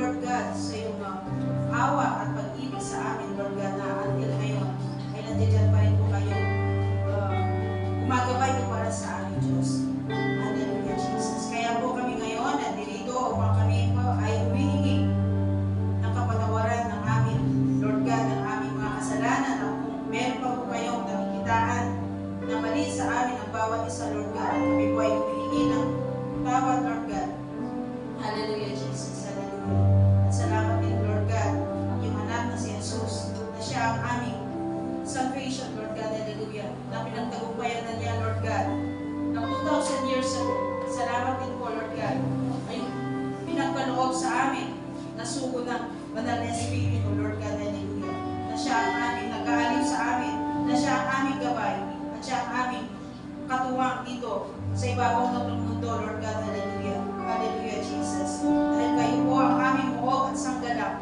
Lord God, sa iyong awa at pag-ibig sa amin, Lord God, na until ngayon ay nandiyan pa rin po kayo. Gumagabay po para sa aming Diyos. Hallelujah, Jesus. Kaya po kami ngayon, nandito upang kami po ay humihingi ng kapatawaran ng amin, Lord God, ng aming mga kasalanan. At kung meron pa po kayong nakikitaan na mali sa amin ang bawat isa, Lord God, kami po ay humihingi ng tawad, Lord God. Hallelujah, Jesus. Hallelujah. At salamat din, Lord God, yung anak na si Jesus, na siya ang aming salvation, Lord God. Hallelujah. Na pinagtagumpayan na niya, Lord God, ng 2,000 years ago. Salamat din po, Lord God, ay pinagkaloob sa amin na sugo ng Banal na Espiritu, Lord God. Hallelujah. Na siya ang aming nag-aaliw sa amin, na siya ang aming gabay, at siya ang aming katuwang dito sa ibabaw ng mundo, Lord God. Hallelujah. Hallelujah, Jesus. Dahil kayo po ang aming muog at sanggalak.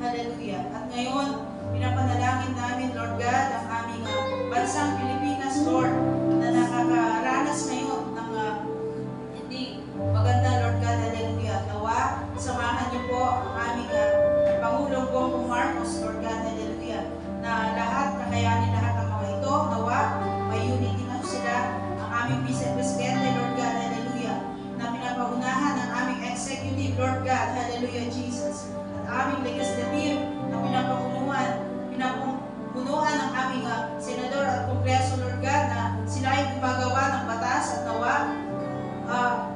Hallelujah. At ngayon, pinapanalangin namin, Lord God, ang aming bansang Pilipinas, Lord, na nakakaranas ngayon ng hindi maganda, Lord God. Hallelujah. Nawa, samahan niyo po ang aming Pangulong Bongbong Marcos, Lord God. Hallelujah. Na lahat, kakayanin lahat ng mga ito. Nawa, may unity na sila. Ang aming Vice Presidente, Lord God. Hallelujah. Na pinapaunahan ang aming Executive, Lord God. Hallelujah, Jesus. At aming Legislative na pinapunuan ang aming Senador at Kongreso, Lord God, na sila ay gumagawa ng batas at nawa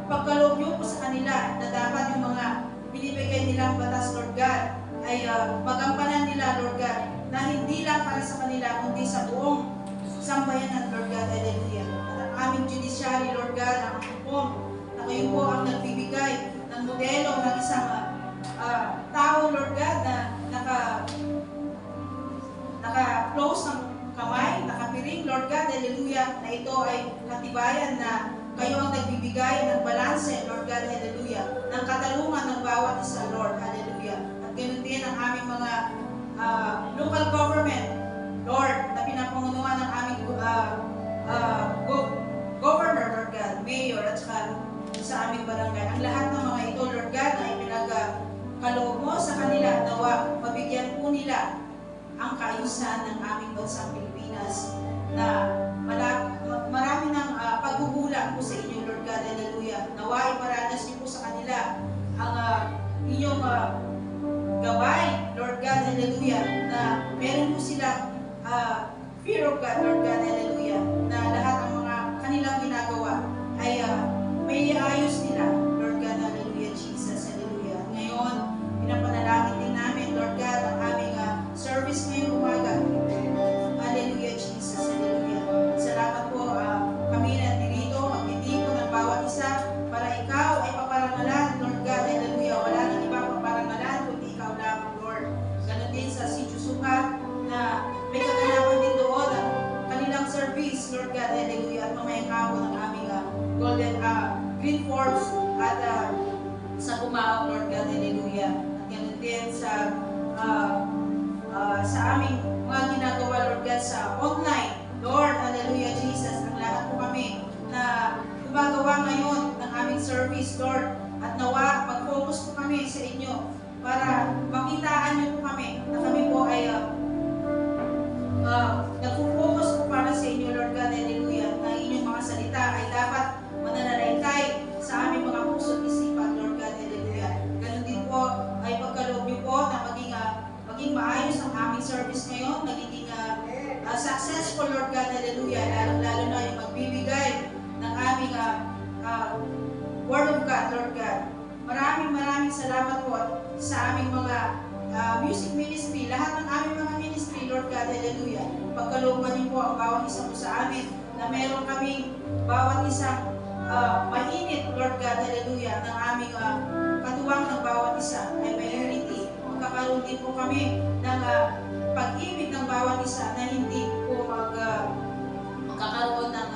pagkaloob niyo po sa kanila na dapat yung mga binibigay nilang batas, Lord God, ay magampanan nila, Lord God, na hindi lang para sa kanila, kundi sa buong sambayanan, Lord God. Hallelujah. At ang aming judiciary, Lord God, ang hukom, na kayo po ang nagbibigay ng modelo ng isang tao, Lord God, na naka-close ng kamay, nakapiring, Lord God. Hallelujah. Na ito ay katibayan na kayo ang nagbibigay ng balanse, Lord God. Hallelujah. Ng katarungan ng bawat isa, Lord. Hallelujah. At ganoon din ang aming mga local government, Lord, na pinapangunuan ng aming governor, Lord God, mayor, at saka sa aming barangay. Ang lahat ng mga ito, Lord God, na ipinagkaloob mo sa kanila, nawa, mabigyan po nila ang kaayusan ng aming bansang Pilipinas, na marami ng paghuhula po sa inyo, Lord God. Hallelujah. Nawa, iparanas niyo po sa kanila ang inyong gaway, Lord God. Hallelujah. Na meron po silang fear of God, Lord God. Hallelujah. Na lahat ng mga kanilang ginagawa ay may ayos nila, Lord God. Hallelujah, Jesus. Hallelujah. Ngayon, pinapanalangin din namin, Lord God, ang aming service ngayong umaga. Hallelujah, Jesus. Hallelujah. Salamat po, kami na dito, magtitipo ng bawat isa para ikaw ay paparangalan, Lord God. Hallelujah. Wala nang iba paparangalan kundi ikaw lamang, Lord. Ganon din sa Sitio Sukat na may kaganapan din doon ang kanilang service, Lord God. Hallelujah. At mamayang hapon ng aming Golden Green Force at sa Pumaok, Lord God. Hallelujah. At ganon din sa aming mga ginagawa, Lord God, sa online, Lord. Hallelujah, Jesus. Ang lahat po kami na gumagawa ngayon ng aming service, Lord. At nawa, mag-focus po kami sa inyo para makitaan niyo po kami na kami po ay nag-focus po para sa inyo, Lord God. Hallelujah. Na inyong mga salita ay dapat mananalaykay sa aming mga puso at isipan, Lord God. Hallelujah. Ganun din po ay pagkaloob niyo po na maging maayos ang aming service ngayon, magiging successful, Lord God. Hallelujah. Lalo na yung magbibigay ng aming Word of God, Lord God. Maraming salamat po sa aming mga music ministry, lahat ng aming mga ministry, Lord God. Hallelujah. Pagkalooban niyo po ang bawat isa po sa amin na meron kaming bawat isang mainit, Lord God. Hallelujah. Ng aming katuwang ng bawat isa ay may unity. Magkakaroon din po kami ng pag-ibig ng bawat isa na hindi po magkakaroon ng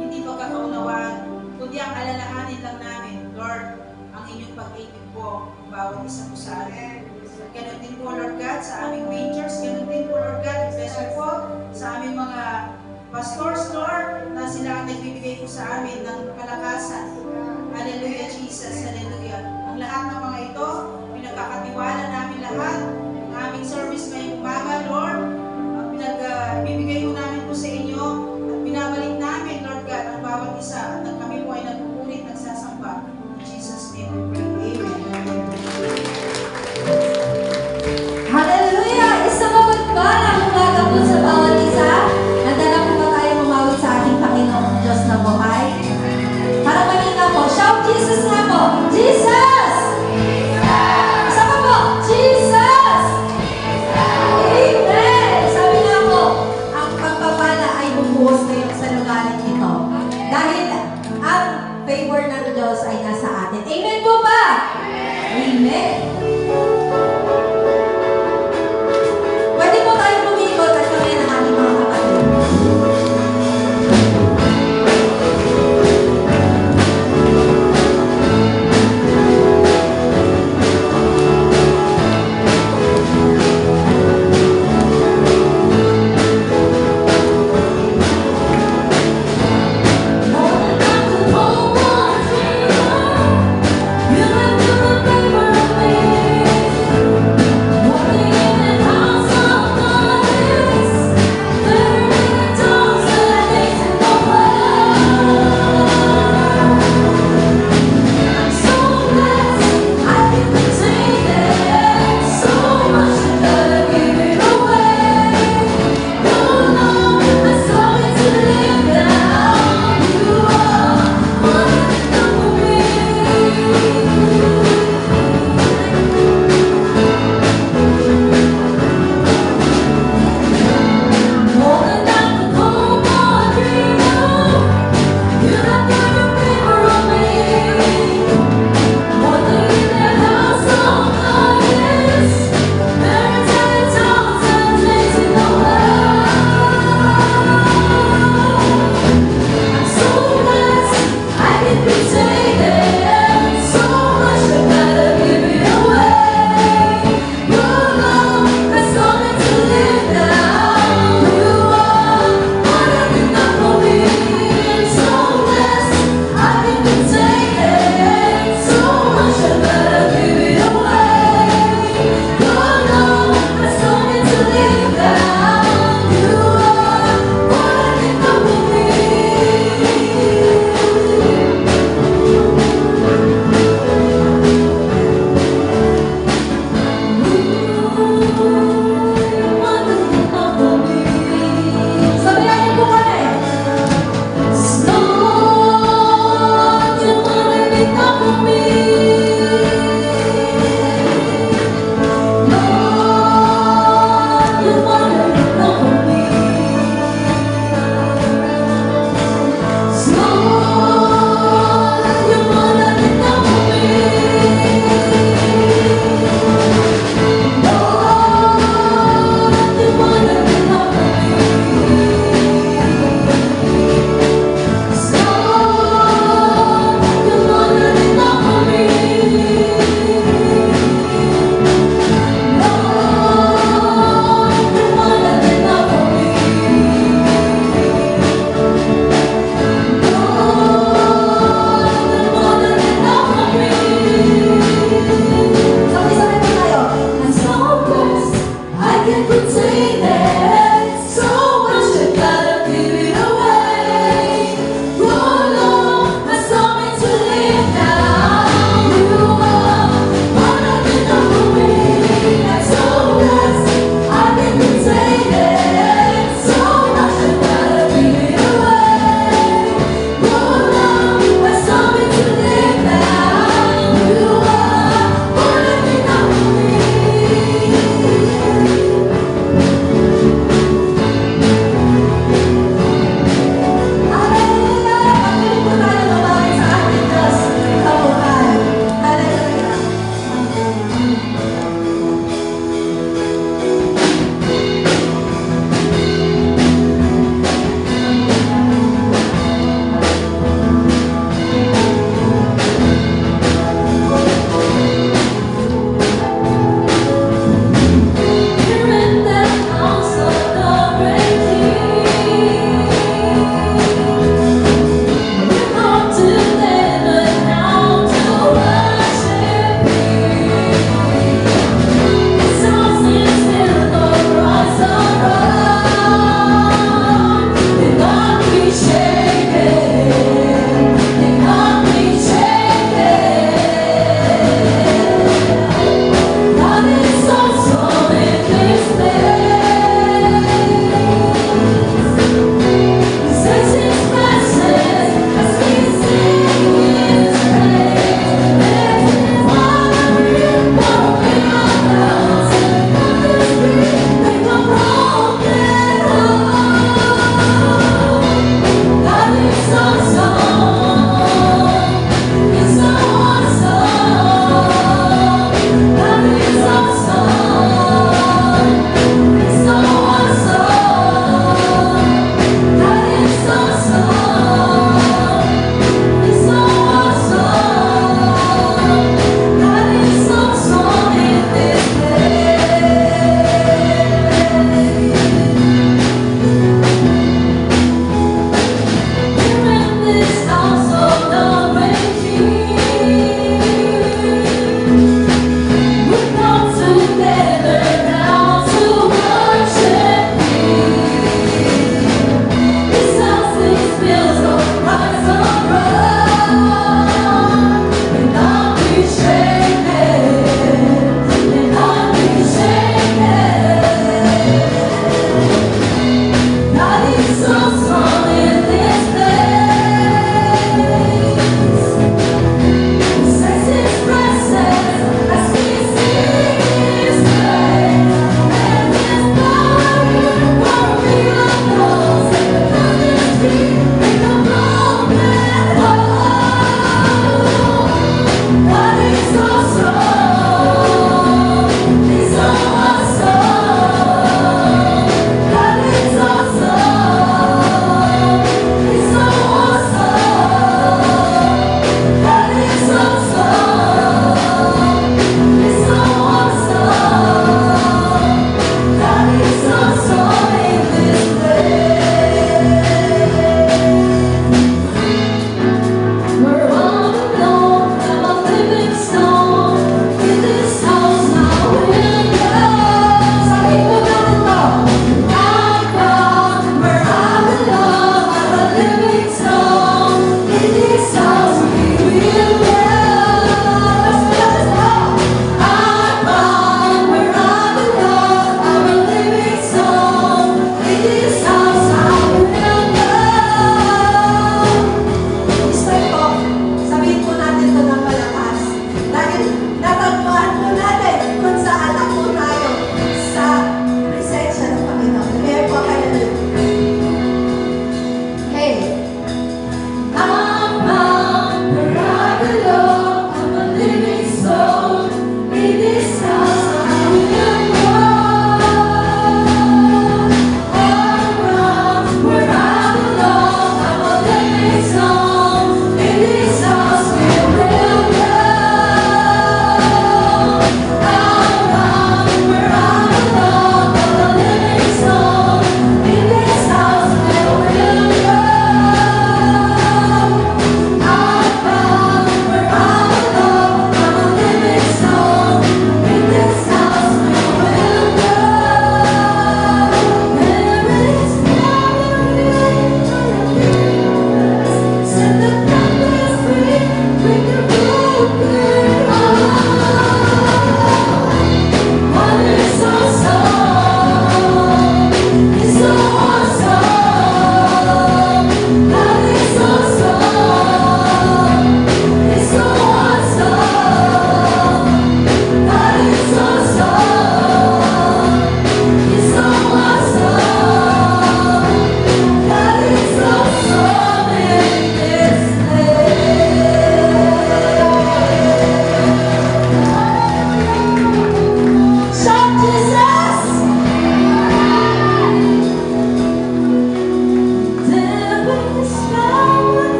hindi pagkakaunawaan, kundi ang alalahanin lang namin, Lord, ang inyong pag-ibig po bawat isa po sa amin. Ganun din po, Lord God, sa aming majors, ganun din po, Lord God, bless you po sa aming mga pastors, Lord, na sila ang nagbibigay po sa amin ng kalakasan. Hallelujah, Jesus. Hallelujah. Ang lahat ng mga ito, pinagkakatiwala tahimik. Pwede po tayo lumikot at kami ng ating mga kapatid. You have to remember me.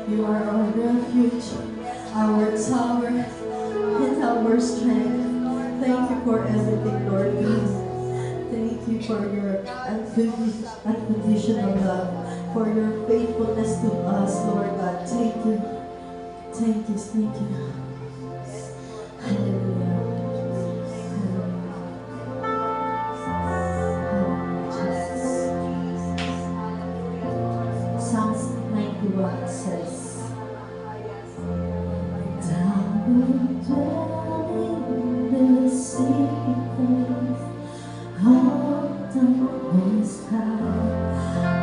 You are our refuge, our tower, and our strength. Thank you for everything, Lord God. Thank you for your unconditional love, for your faithfulness to us, Lord God. Thank you. Thank you. Thank you. Hallelujah. Psalms 91 says, "Thou wilt dwell in the secret place of the Most High.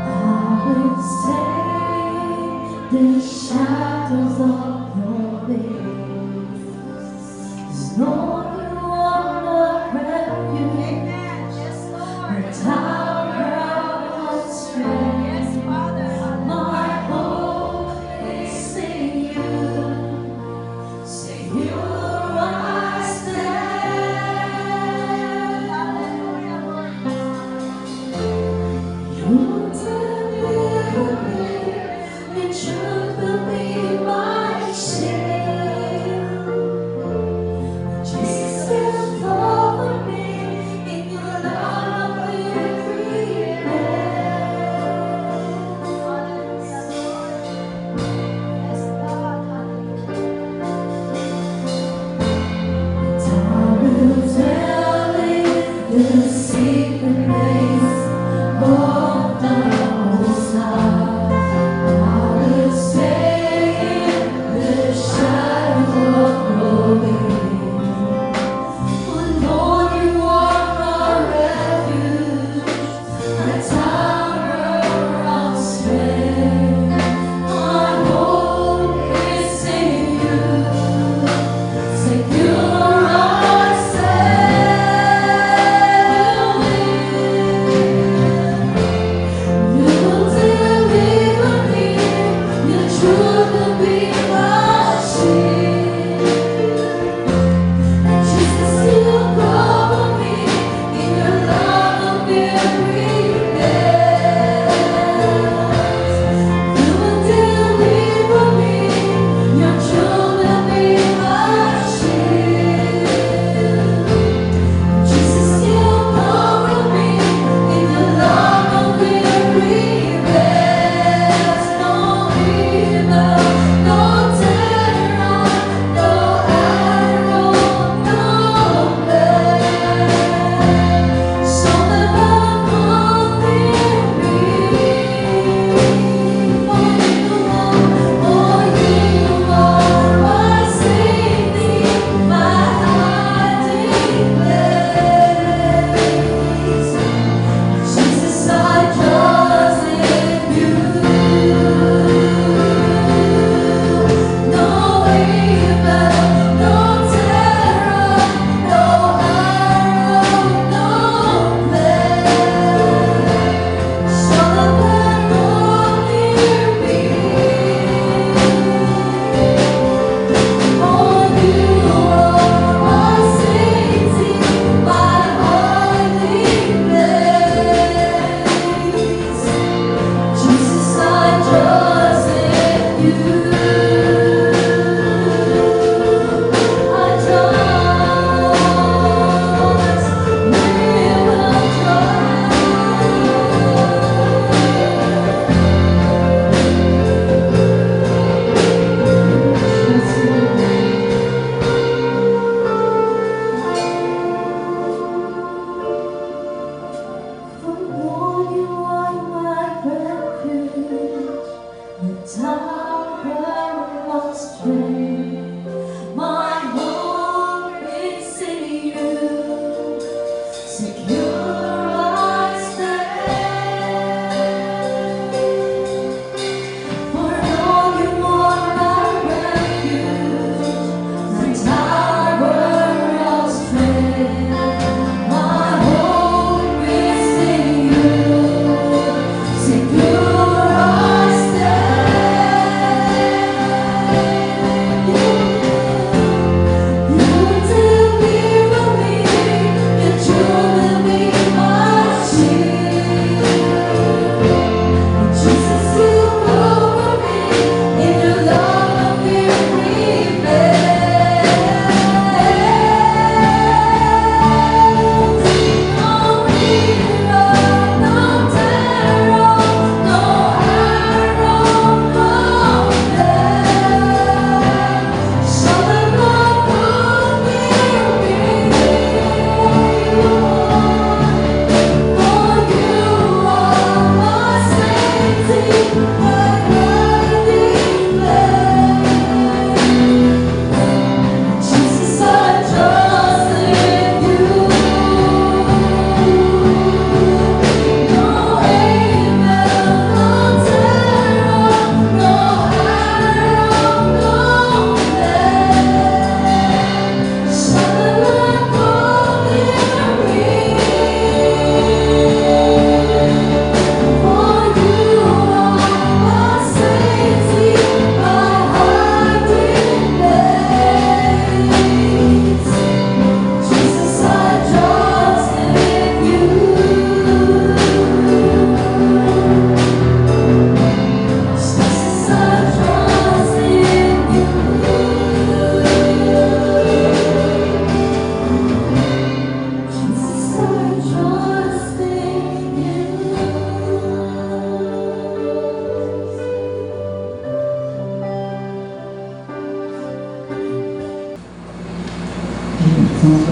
I will stay in the shadows of your wings. Lord, you are the refuge, the tower of strength. My hope is in you. Say you I stand. You deliver me, in truth will be my shield. Jesus, cover me in your love will prevail. I will dwell in the secret place of the Most High.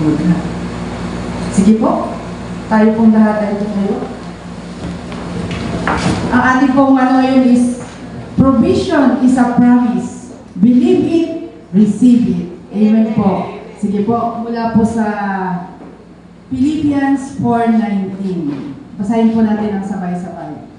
good God. Sige po, tayo pong lahat ay tumayo. Ang ating pong ngayon is, provision is a promise. Believe it, receive it. Amen po. Sige po, mula po sa Philippians 4:19. Basahin po natin ang sabay-sabay.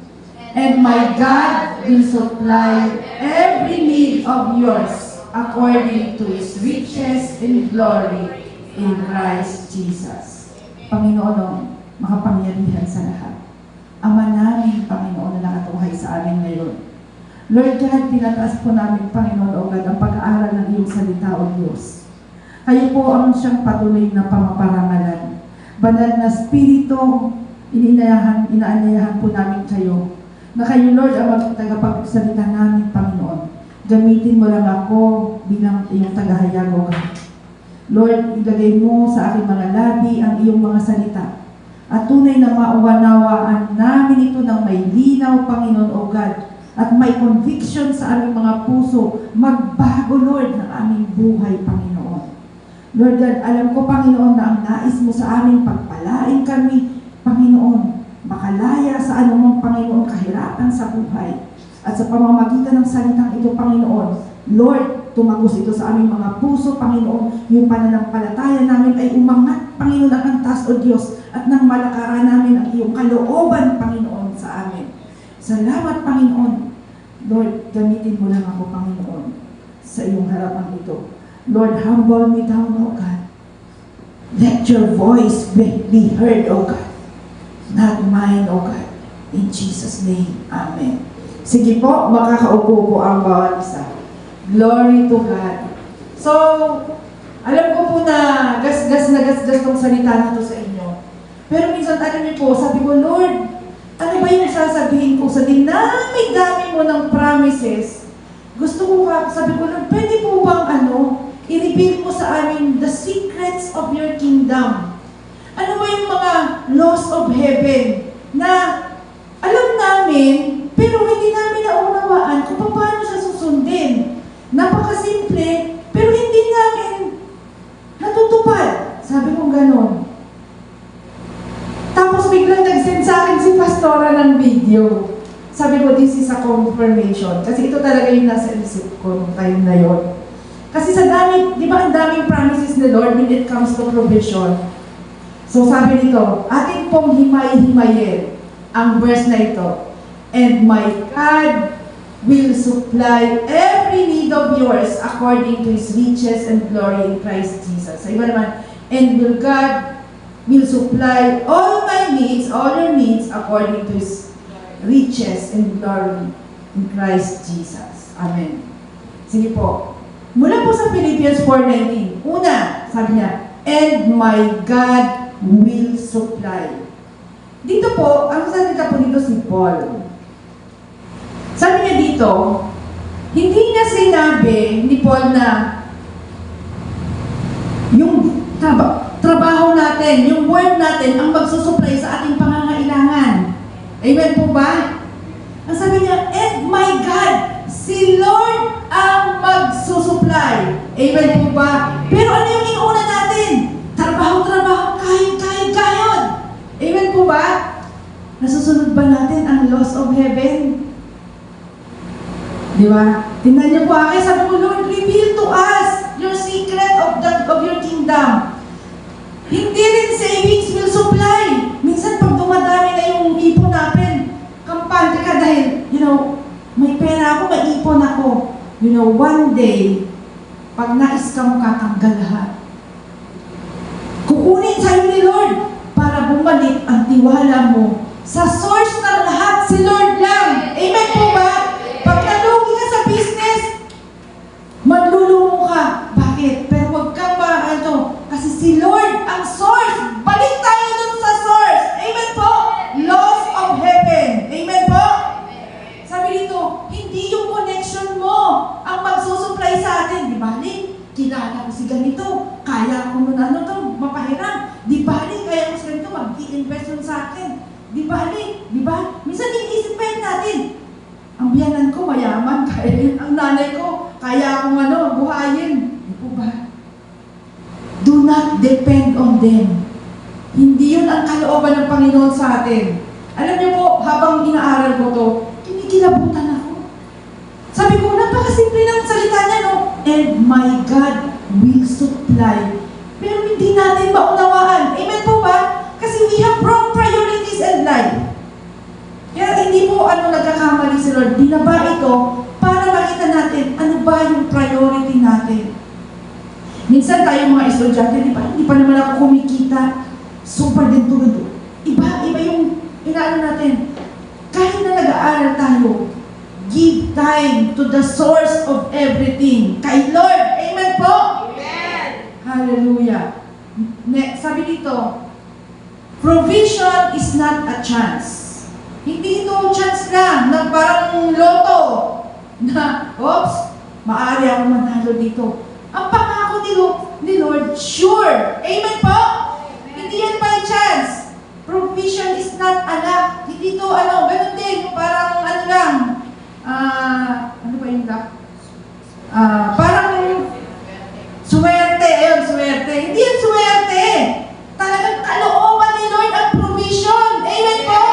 And my God will supply every need of yours according to His riches in glory in Christ Jesus. Panginoon, makapangyarihan sa lahat. Ama namin, Panginoon, na nakatuhay sa amin ngayon. Lord God, tinataas po namin, Panginoon, o God, ang pag-aaral ng iyong salita, O Diyos. Kayo po ang siyang patuloy na pamaparangalan. Banal na Espiritu, inaanyayahan po namin kayo. Na kayo, Lord, ang tagapagsalita namin, Panginoon. Gamitin mo lang ako bilang iyong tagahayag, O God. Lord, ilagay mo sa aking mga labi ang iyong mga salita. At tunay na mauwanawaan namin ito ng may linaw, Panginoon, O God. At may conviction sa aming mga puso, magbago, Lord, ng aming buhay, Panginoon. Lord God, alam ko, Panginoon, na ang nais mo sa amin, pagpalain kami, Panginoon, makalaya sa anumang, Panginoon, kahirapan sa buhay. At sa pamamagitan ng salitang ito, Panginoon, Lord, tumagos ito sa aming mga puso, Panginoon, yung pananampalataya namin ay umangat, Panginoon, ang taas, O Diyos, at nang malakaran namin ang iyong kalooban, Panginoon, sa amin. Salamat, Panginoon. Lord, gamitin mo lang ako, Panginoon, sa iyong harapan ito. Lord, humble me down, O God. Let your voice be heard, O God. Not mine, O God. In Jesus' name, Amen. Sige po, makakaupo po ang bawat isa. Glory to God. So, alam ko po na gasgas tong salita na to sa inyo. Pero minsan, alam niyo po, sabi ko, Lord, ano ba yung sasabihin ko sa dinami-dami mo ng promises? Gusto ko sabi ko, Lord, pwede po bang i-reveal mo sa amin the secrets of your kingdom? Ano ba yung mga laws of heaven na alam namin, pero hindi namin naunawaan kung paano siya susundin? Napakasimple, pero hindi namin natutupad. Sabi kong ganon. Tapos biglang nag-send sa akin si Pastora ng video. Sabi ko, this is a confirmation. Kasi ito talaga yung nasa isip ko nung time na yun. Kasi sa dami, di ba ang daming promises ni Lord when it comes to provision. So sabi nito, ating pong himay-himayin ang verse na ito. And my God will supply every need of yours according to His riches and glory in Christ Jesus. Sa iba naman, and God will supply all my needs, all your needs, according to His riches and glory in Christ Jesus. Amen. Sige po. Mula po sa Philippians 4:19. Una, sabi niya, and my God will supply. Dito po, ang salita po dito si Paul. Sabi niya dito, hindi niya sinabi ni Paul na yung trabaho natin, yung work natin, ang magsusupply sa ating pangangailangan. Amen po ba? Ang sabi niya, and my God, si Lord ang magsusupply. Amen po ba? Pero ano yung inuuna natin? Trabaho, kahit. Amen po ba? Nasusunod ba natin ang laws of heaven? Di ba? Tingnan niyo po akin, sabi ko, Lord, reveal to us your secret of your kingdom. Hindi rin savings will supply. Minsan pag dumadami na yung ipon natin, kampante ka dahil, may pera ako, may ipon ako. One day, pag na-scam ka, tanggal lahat. Kukunin sa'yo ni Lord para bumalik ang tiwala mo sa source ng lahat, si Lord lang. Amen po ba? Pag nalugi ka sa business, manlulumo ka. Bakit? Pero huwag kang kasi si Lord ang source. Balik tayo dun sa source. Amen po? Laws of heaven. Amen po? Sabi dito, hindi yung connection mo ang magsusupply sa atin. Di ba? Kilala ko si ganito. Kaya ko nun mapahiram. Di ba? Kaya ko si ganito, mag-i-invest sa akin. Di ba? Minsan iniisip pa yun natin. Ang biyanan ko mayaman, ang nanay ko, kaya akong buhayin. Di po ba? Do not not depend on them. Hindi yun ang kalooban ng Panginoon sa atin. Alam niyo po, habang inaaral ko to, kinikilabutan ako. Sabi ko, napakasimple ng salita niya, no? And my God will supply. Pero hindi natin maunawaan. Amen po ba? Kasi we have wrong priorities in life. Kaya hindi po nagkakamali si Lord. Dinaba ito para makita natin ano ba yung priority natin. Minsan tayo mga estudyante, hindi pa naman ako kumikita. Super dito. Iba yung inaano natin. Kahit na nag-aaral tayo, give time to the source of everything. Kay Lord. Amen po? Amen. Hallelujah. Sabi dito, provision is not a chance. Hindi ito chance lang na parang loto na, oops, maaari ako manalo dito. Ang pangako ni Lord, sure. Amen po? Hindi yan by chance. Provision is not anak. Hindi ito, ganun din, parang lang, ano ba yung duck? Parang swerte, swerte. Hindi yan swerte. Talagang kalooban ni Lord ang provision. Amen po?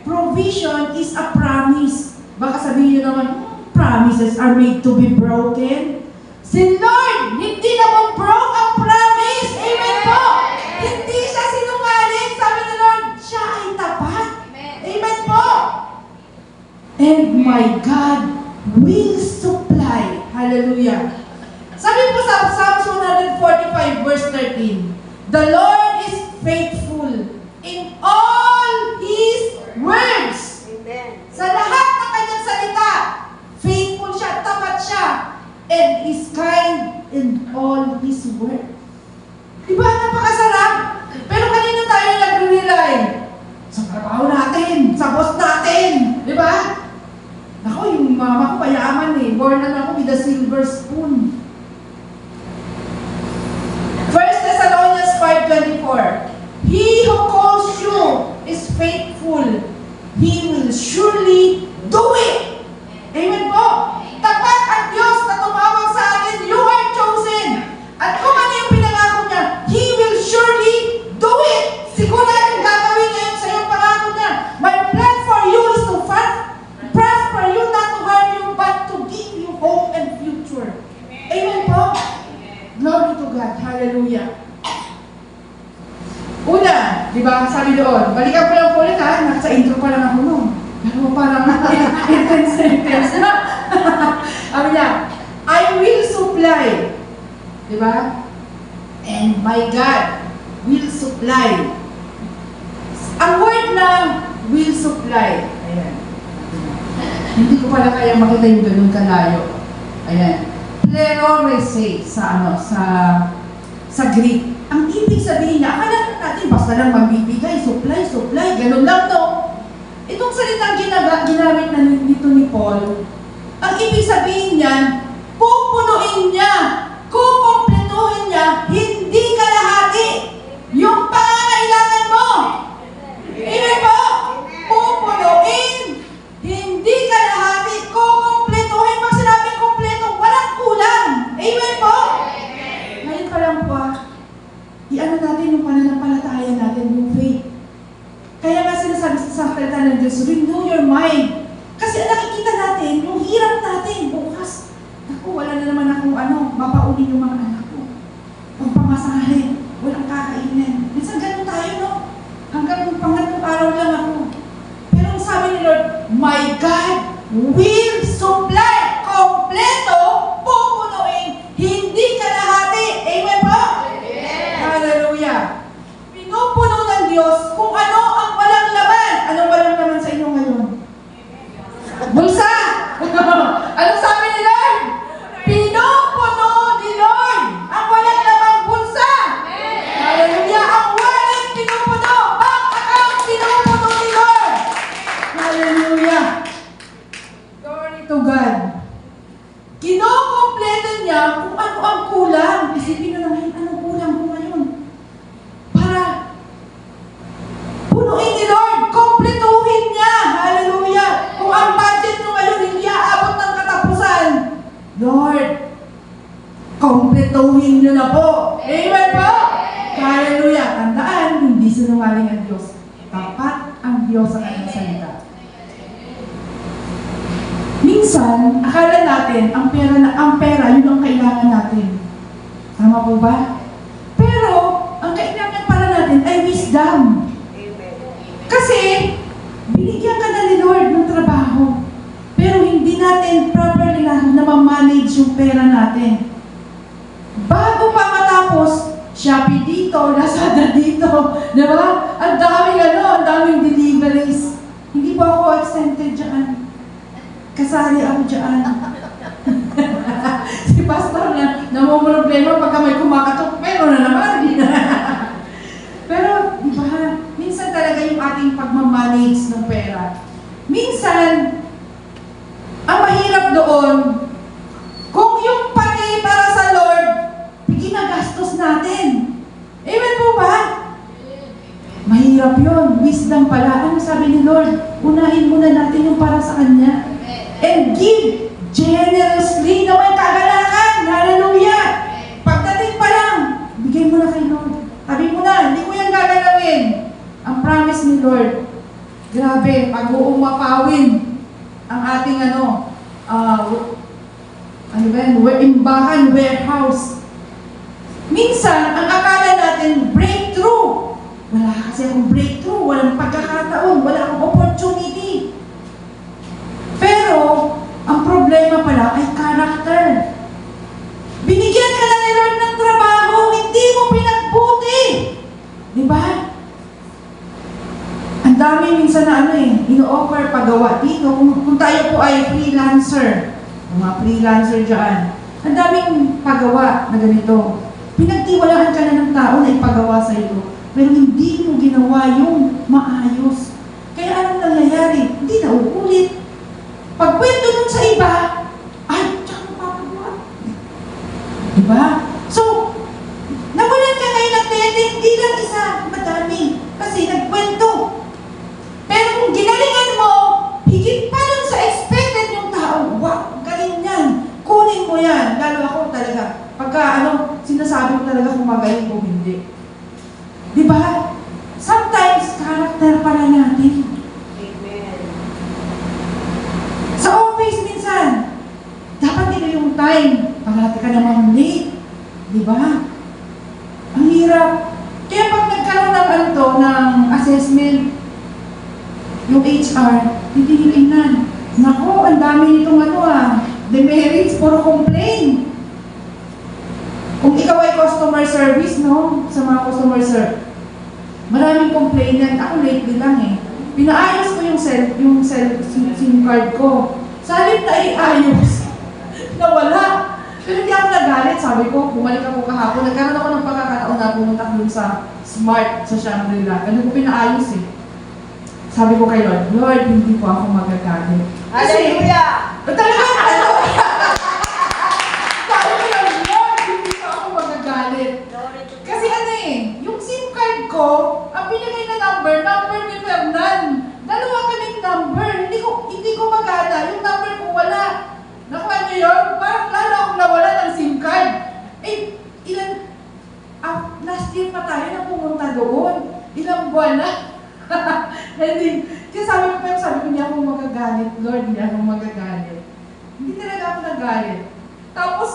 Provision is a promise. Baka sabihin nyo naman, promises are made to be broken. Si Lord, hindi naman broke ang promise. Amen po? Hindi siya sinungaling. Sabi ni Lord, siya ay tapat. Amen po? And my God will supply. Hallelujah. Sabi po sa Psalms 145 verse 13, the Lord is faithful in all His words. Amen. Sa lahat ng kanyang salita, faithful siya, tapat siya, and is kind in all His work. Diba? Napakasarap. Pero kanino tayo nag-rely? Sa trabaho natin, sa boss natin. Diba? Ako, yung mama ko payaman Born na ako with a silver spoon. 1 Thessalonians 5:24. He who calls you is faithful. He will surely do it. Amen po. Tapat ang Diyos na tumawag sa atin. You are chosen. At kung ano yung pinangako niya, He will surely do it. Siguradong gagawin niya yung sa iyong pangako niya. My plan for you is to prosper you, not to harm you, but to give you hope and future. Amen po. Glory to God. Hallelujah. Una, di ba, sabi doon, balikan ko lang po ulit nasa intro pa lang ako noon. Pero parang intense na. Sabi niya, I will supply. Di ba? And my God will supply. Ang word na will supply. Ayan. Hindi ko pala kaya makita yung ganun kalayo. Ayan. Plerorese sa Greek. Ang ibig sabihin niya, akala natin basta lang magbibigay, supply, ganun lang to. Itong salitang ginamit na dito ni Paul, ang ibig sabihin niyan, pupunuin niya, kukumpletuhin niya, hindi kalahati, yung pangangailangan mo. Amen po? Pupunuin, hindi kalahati, kukumpletuhin. Pag sinabing kumpleto, walang kulang. Amen po? Ngayon pa lang po iano natin yung pananampalataya natin, yung faith. Kaya nga sinasabi sa salita ng Diyos, renew your mind. Kasi nakikita natin, yung hirap natin, bukas, naku, wala na naman akong mapaunin yung mga anak ko. Pagpamasahin, walang kakainin. Minsan ganun tayo, no? Hanggang yung pangatlong araw lang ako. Pero ang sabi ni Lord, my God will supply, kompleto, pupunuin, hindi kalahati. Amen po? Hallelujah. Pinupuno ng Diyos kung ano ang walang laman. Anong walang laman sa inyo ngayon? Bulsa! Anong sabi ni Lord? Pinupuno ni Lord ang walang laman bulsa. Hallelujah. Ang wallet pinupuno. Bank account pinupuno ni Lord. Hallelujah. Glory to God. Kinokompleto niya kung ano ang kulang. Isipin na naman, anong kulang ko ngayon? Para punuin ni Lord, kompletuhin niya. Hallelujah. Kung ang budget mo ngayon hindi aabot ng katapusan, Lord, kompletuhin niyo na po. Amen po? Hallelujah. Tandaan, hindi sinungaling ang Diyos. Tapat ang Diyos sa kanyang salita. Minsan, akala natin, ang pera, yun ang kailangan natin. Tama po ba? Pero, ang kailangan pala natin ay wisdom. Kasi, binigyan ka na ni Lord ng trabaho. Pero hindi natin properly na ma-manage yung pera natin. Bago pa matapos, Shopee dito, Lazada dito, di ba? Ang daming deliveries. Hindi po ako exempted dyan. Kasali ako dyan. Si Pastor na namumroblema pagka may kumakatok, pero na naman. Pero, di ba, minsan talaga yung ating pagmamanage ng pera. Minsan, ang mahirap doon, kung yung pati para sa Lord, ginagastos natin. Amen po ba? Mahirap yun. Wisdom pala. Ano sabi ni Lord? Unahin muna natin yung para sa Kanya. And give generously na may kagalakan. Hallelujah! Pagdating pa lang, bigay mo na kay Lord. Sabi mo na, hindi ko yan gagalawin. Ang promise ni Lord, grabe, pag-uumapawin ang ating imbahan, warehouse. Minsan, ang akala natin, breakthrough. Wala kasi akong breakthrough, walang pagkakataon, wala akong opportunity. Pero, ang problema pala ay character. Binigyan ka na ni Lord ng trabaho, hindi mo pinagbuti. Di ba? Ang dami minsan na ino-offer paggawa dito. Kung tayo po ay freelancer, mga freelancer dyan, ang daming paggawa na ganito. Pinagtiwalaan ka na ng tao na ipagawa sa iyo, pero hindi mo ginawa yung maayos. Kaya anong nangyayari? Hindi na uulit. Pagkwento nun sa iba, ay, tsaka mapapagawa. Diba? So, nawalan ka ngayon ng tete, hindi lang isa, madami. Kasi nagkwento. Pero kung ginalingan mo, higit pa dun sa expected yung tao, wow, galing yan. Kunin mo yan. Lalo ako talaga. Pagka sinasabi ko talaga kung magaling o hindi. Diba? Sometimes, character pala natin. Amen. Sa office minsan, dapat ito yung time. Parati ka naman late. Diba? Ang hirap. Kaya pag nagkaroon ng assessment, yung HR, titignan. Naku, ang dami nitong demerits, puro complain. Kung ikaw ay customer service, no? Sa mga customer service, maraming complaint yan. Ako late din lang eh. Pinaayos ko yung SIM card ko. Sa halip na iayos, nawala. Pero hindi ako nagalit. Sabi ko, bumalik ako kahapon. Nagkaroon ako ng pagkakataon na pumunta dun sa Smart, sa Shangri-La. Ganun ko pinaayos eh. Sabi ko kay Lord, Lord, hindi po ako magagalit. Hallelujah! Talaga, sabi ko lang, Lord, hindi po ako magagalit. Kasi yung SIM card ko, ang pinagay na number ni Fernan. Dalawa kaming number. Hindi ko magana. Yung number ko wala. Nakuha niyo yun? Parang lalo akong nawala ng SIM card. Last year pa tayo na pumunta doon. Ilang buwan na. Kaya sabi ko, hindi ako magagalit. Lord, hindi ako magagalit. Hindi talaga ako nagalit. Tapos,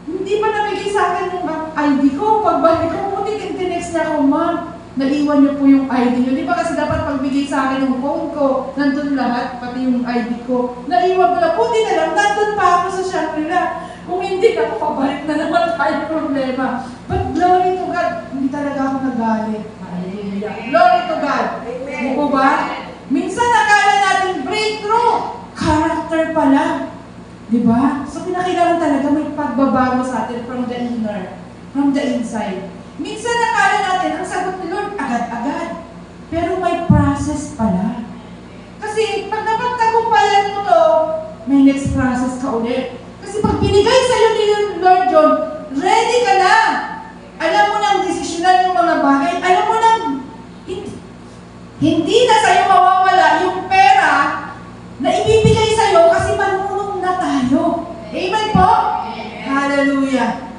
hindi pa nabigay sa akin yung ID ko. Pagbalik ko, buti tinext niya ako, Ma'am, naiwan niyo po yung ID niyo. Di ba kasi dapat pagbigay sa akin yung phone ko, nandun lahat, pati yung ID ko. Naiwan ko na, buti na lang, nandun pa ako sa Shangri-La. Kung hindi ka, pabalik na naman tayo problema. But glory to God, hindi talaga ako nagalit. Hallelujah. Glory to God. Amen. Buko ba? Minsan nakala natin breakthrough. Character pala. Diba? So pinakailangan talaga may pagbabago sa atin from the inner, from the inside. Minsan nakala natin ang sagot ni Lord agad-agad. Pero may process pala. Kasi pag napagtagumpayan mo to, may next process ka ulit. Kasi pag binigay sa'yo ni Lord John, ready ka na. Alam mo nang desisyonan yung mga bagay. Alam mo nang hindi na sa'yo mawawala yung pera na ibibigay sa'yo kasi marunong na tayo. Amen po? Hallelujah.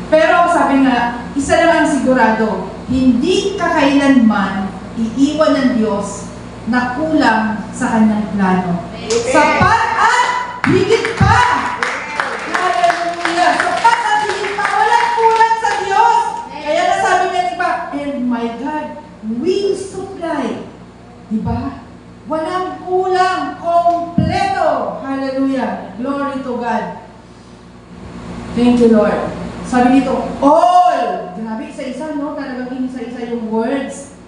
Pero sabi nga, isa lang ang sigurado, hindi kakailanman iiwan ng Diyos na kulang sa kanyang plano. Sapat at higit pa! Hallelujah! Sapat at higit pa! Walang kulang sa Diyos! Kaya nasabi niya, diba, and my God will supply. Diba? Walang kulang, kompleto. Hallelujah. Glory to God. Thank you, Lord. Sabi dito, all. Grabe, isa-isa, no? Talagang isa-isa yung words.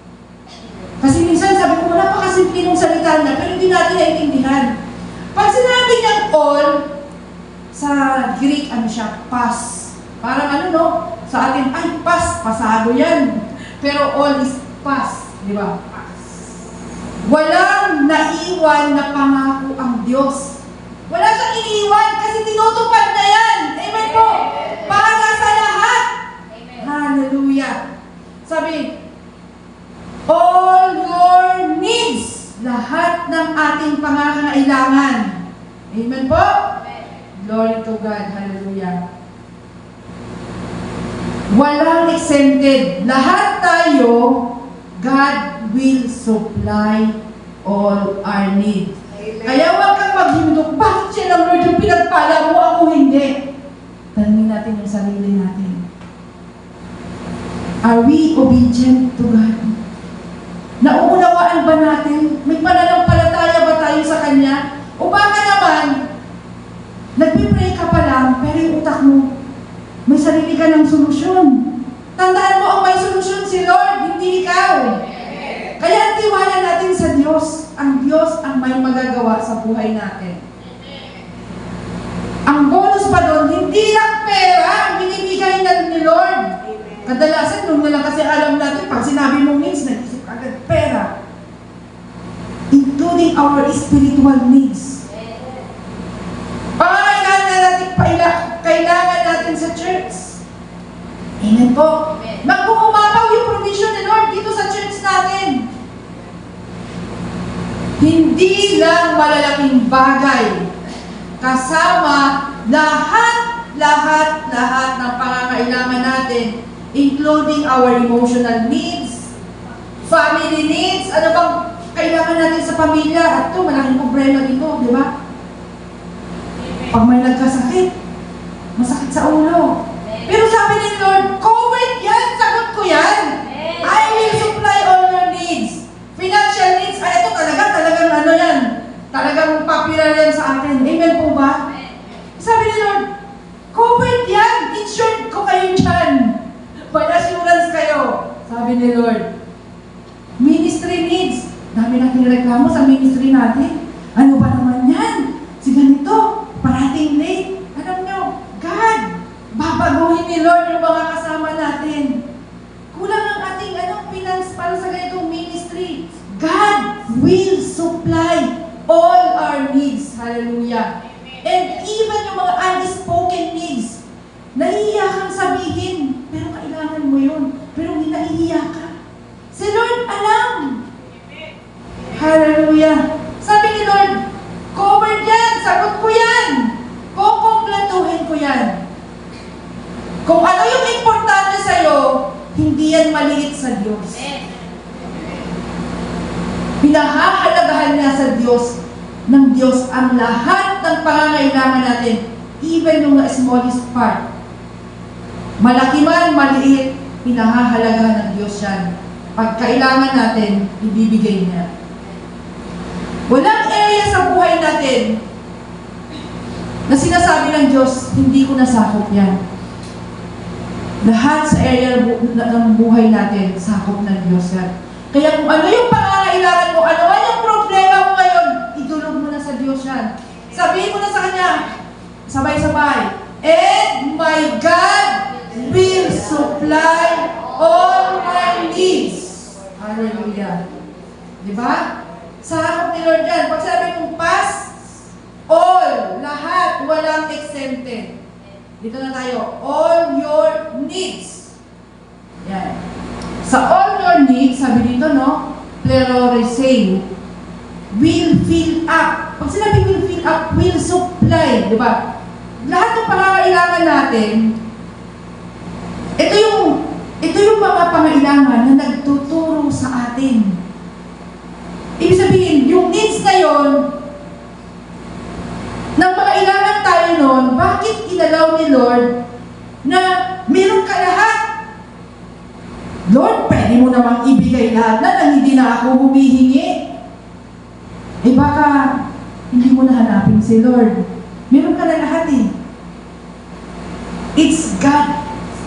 Kasi minsan sabi ko, napakasimple ng salita na, pero hindi natin naiintindihan. Pag sinabi niyang all, sa Greek, ano siya, pass. Parang ano, no? Sa atin, ay, pass, pasado yan. Pero all is pass. Di ba? Walang naiwan na pangako ang Diyos. Wala siyang iniwan kasi tinutupad na yan. Amen po. Para sa lahat. Hallelujah. Sabi, all your needs. Lahat ng ating pangangailangan. Amen po. Glory to God. Hallelujah. Walang exempted. Lahat tayo, God will supply all our needs. Kaya huwag kang maghimdok, bakit siya lang Lord yung pinagpala mo, ako hindi? Tanungin natin yung sarili natin. Are we obedient to God? Nauunawaan ba natin? May pananampalataya ba tayo sa Kanya? O baka naman, nagpipray ka pa lang, pero yung utak mo, may sarili ka ng solusyon. Tandaan mo, ang may solusyon si Lord, hindi ikaw. Kaya ang tiwala natin sa Diyos. Ang Diyos ang may magagawa sa buhay natin. Ang bonus pa doon, hindi lang pera ang binibigay na ni Lord. Kadalasan, nung na lang kasi alam natin, pag sinabi mong needs, nag-isip agad pera. Including our spiritual needs. Kailangan natin sa church. Amen po. Magpumapaw yung provision ni Lord dito sa church natin. Hindi lang malalaking bagay. Kasama lahat ng pangangailangan natin, including our emotional needs, family needs, ano bang kailangan natin sa pamilya. At ito, malaking problema dito, di ba? Pag may nagkasakit, masakit sa ulo. Pero sabi ni Lord, covered yan, sagot ko yan. I will supply all your needs. Financial needs, ay ito talagang ano yan. Talagang popular yan sa atin. Amen po ba? Sabi ni Lord, covered yan. Insured ko kayo dyan. May assurance kayo. Sabi ni Lord, ministry needs. Dami nating reklamo sa ministry natin. Ano ba naman yan? Si ganito, parating late. Alam nyo, God, babaguhin ni Lord yung mga kasama natin. Kulang ang ating finance para sa ganitong ministry. God will supply all our needs. Hallelujah. And even yung mga unspoken needs, nahihiya kang sabihin, pero kailangan mo yun. Pero hindi nahihiya ka. Si Lord alam. Hallelujah. Sabi ni Lord, covered yan, sagot ko yan. Kukumpletuhin ko yan. Kung ano yung importante sa'yo, hindi yan maliit sa Diyos. Pinahahalagahan niya sa Diyos, ng Diyos ang lahat ng pangangailangan natin, even yung smallest part. Malaki man, maliit, pinahahalagahan ng Diyos yan. Pag kailangan natin, ibibigay niya. Walang area sa buhay natin na sinasabi ng Diyos, hindi ko nasakop yan. Lahat sa area ng buhay natin, sakop ng Diyos yan. Kaya kung ano yung pangangailangan mo, ano man yung problema mo ngayon, idulog mo na sa Diyos yan. Sabihin mo na sa Kanya, sabay-sabay, and my God will supply all my needs. Hallelujah. Diba? Sakop ni Lord yan. Pag sabi mong pass, all, lahat, walang exempted. Dito na tayo, all your needs. Yan. Sa all your needs, sabi dito, no? Pleroresei, will fill up. Pag sinabi will fill up, will supply. Diba? Lahat ng pangangailangan natin, Ito yung mga pangailangan na nagtuturo sa atin. Ibig sabihin, yung needs ngayon, nang mangailangan tayo noon, bakit inalaw ni Lord na meron ka lahat? Lord, pwede mo namang ibigay lahat na nang hindi na ako humihingi. Baka hindi mo na hanapin si Lord. Meron ka na lahat eh. It's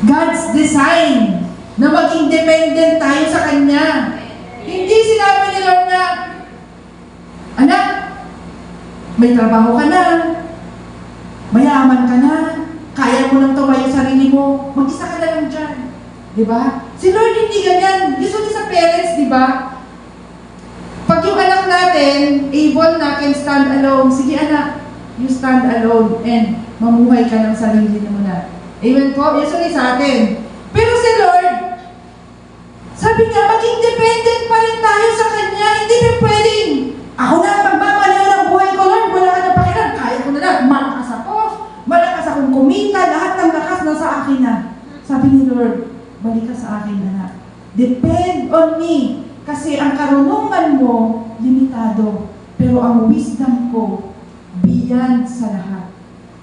God's design na maging dependent tayo sa Kanya. Hindi sinabi ni Lord na, anak, may trabaho ka na, mayaman ka na, kaya mo nang tumayo sarili mo, mag-isa ka na lang dyan. Diba? Si Lord hindi ganyan. Usually sa parents, diba? Pag yung anak natin, able na, can stand alone, sige anak, you stand alone and mamuhay ka ng sarili mo na. Amen po? Usually sa atin. Pero si Lord, sabi niya, maging dependent pa rin tayo sa Kanya. Hindi na pwedeng, ako na magmamalayo ng buhay ko, Lord, wala ka na pakilan, kaya ko na lang, malakas ako, malakas akong kumita, lahat ng lakas nasa akin na. Sabi ni Lord, balik ka sa akin na. Depend on me. Kasi ang karunungan mo, limitado. Pero ang wisdom ko, beyond sa lahat.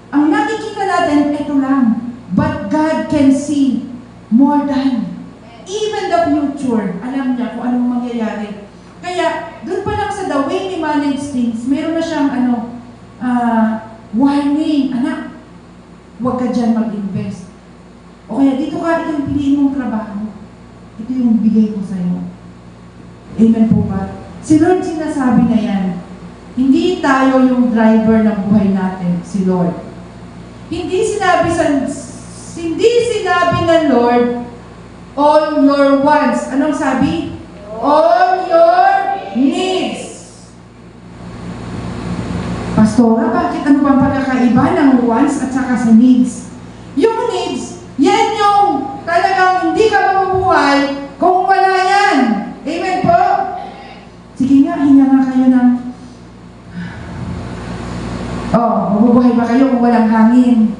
Ang nakikita natin, ito lang. But God can see more than even the future. Alam niya kung anong mangyayari. Kaya, doon pa lang sa the way we manage things, meron na siyang warning. Anak, huwag ka dyan mag-invest. O kaya dito ka, ito yung piliin mong trabaho. Ito yung bigay ko sa'yo. Amen po ba? Si Lord sinasabi na yan. Hindi tayo yung driver ng buhay natin, si Lord. Hindi sinabi ng Lord, all your wants. Anong sabi? All your needs. Pastora, bakit ano bang pagkakaiba ng wants at saka sa needs? Yung needs, yan yung talagang hindi ka mabubuhay kung wala yan. Amen po? Sige nga, hinga nga kayo ng mabubuhay ba kayo kung walang hangin?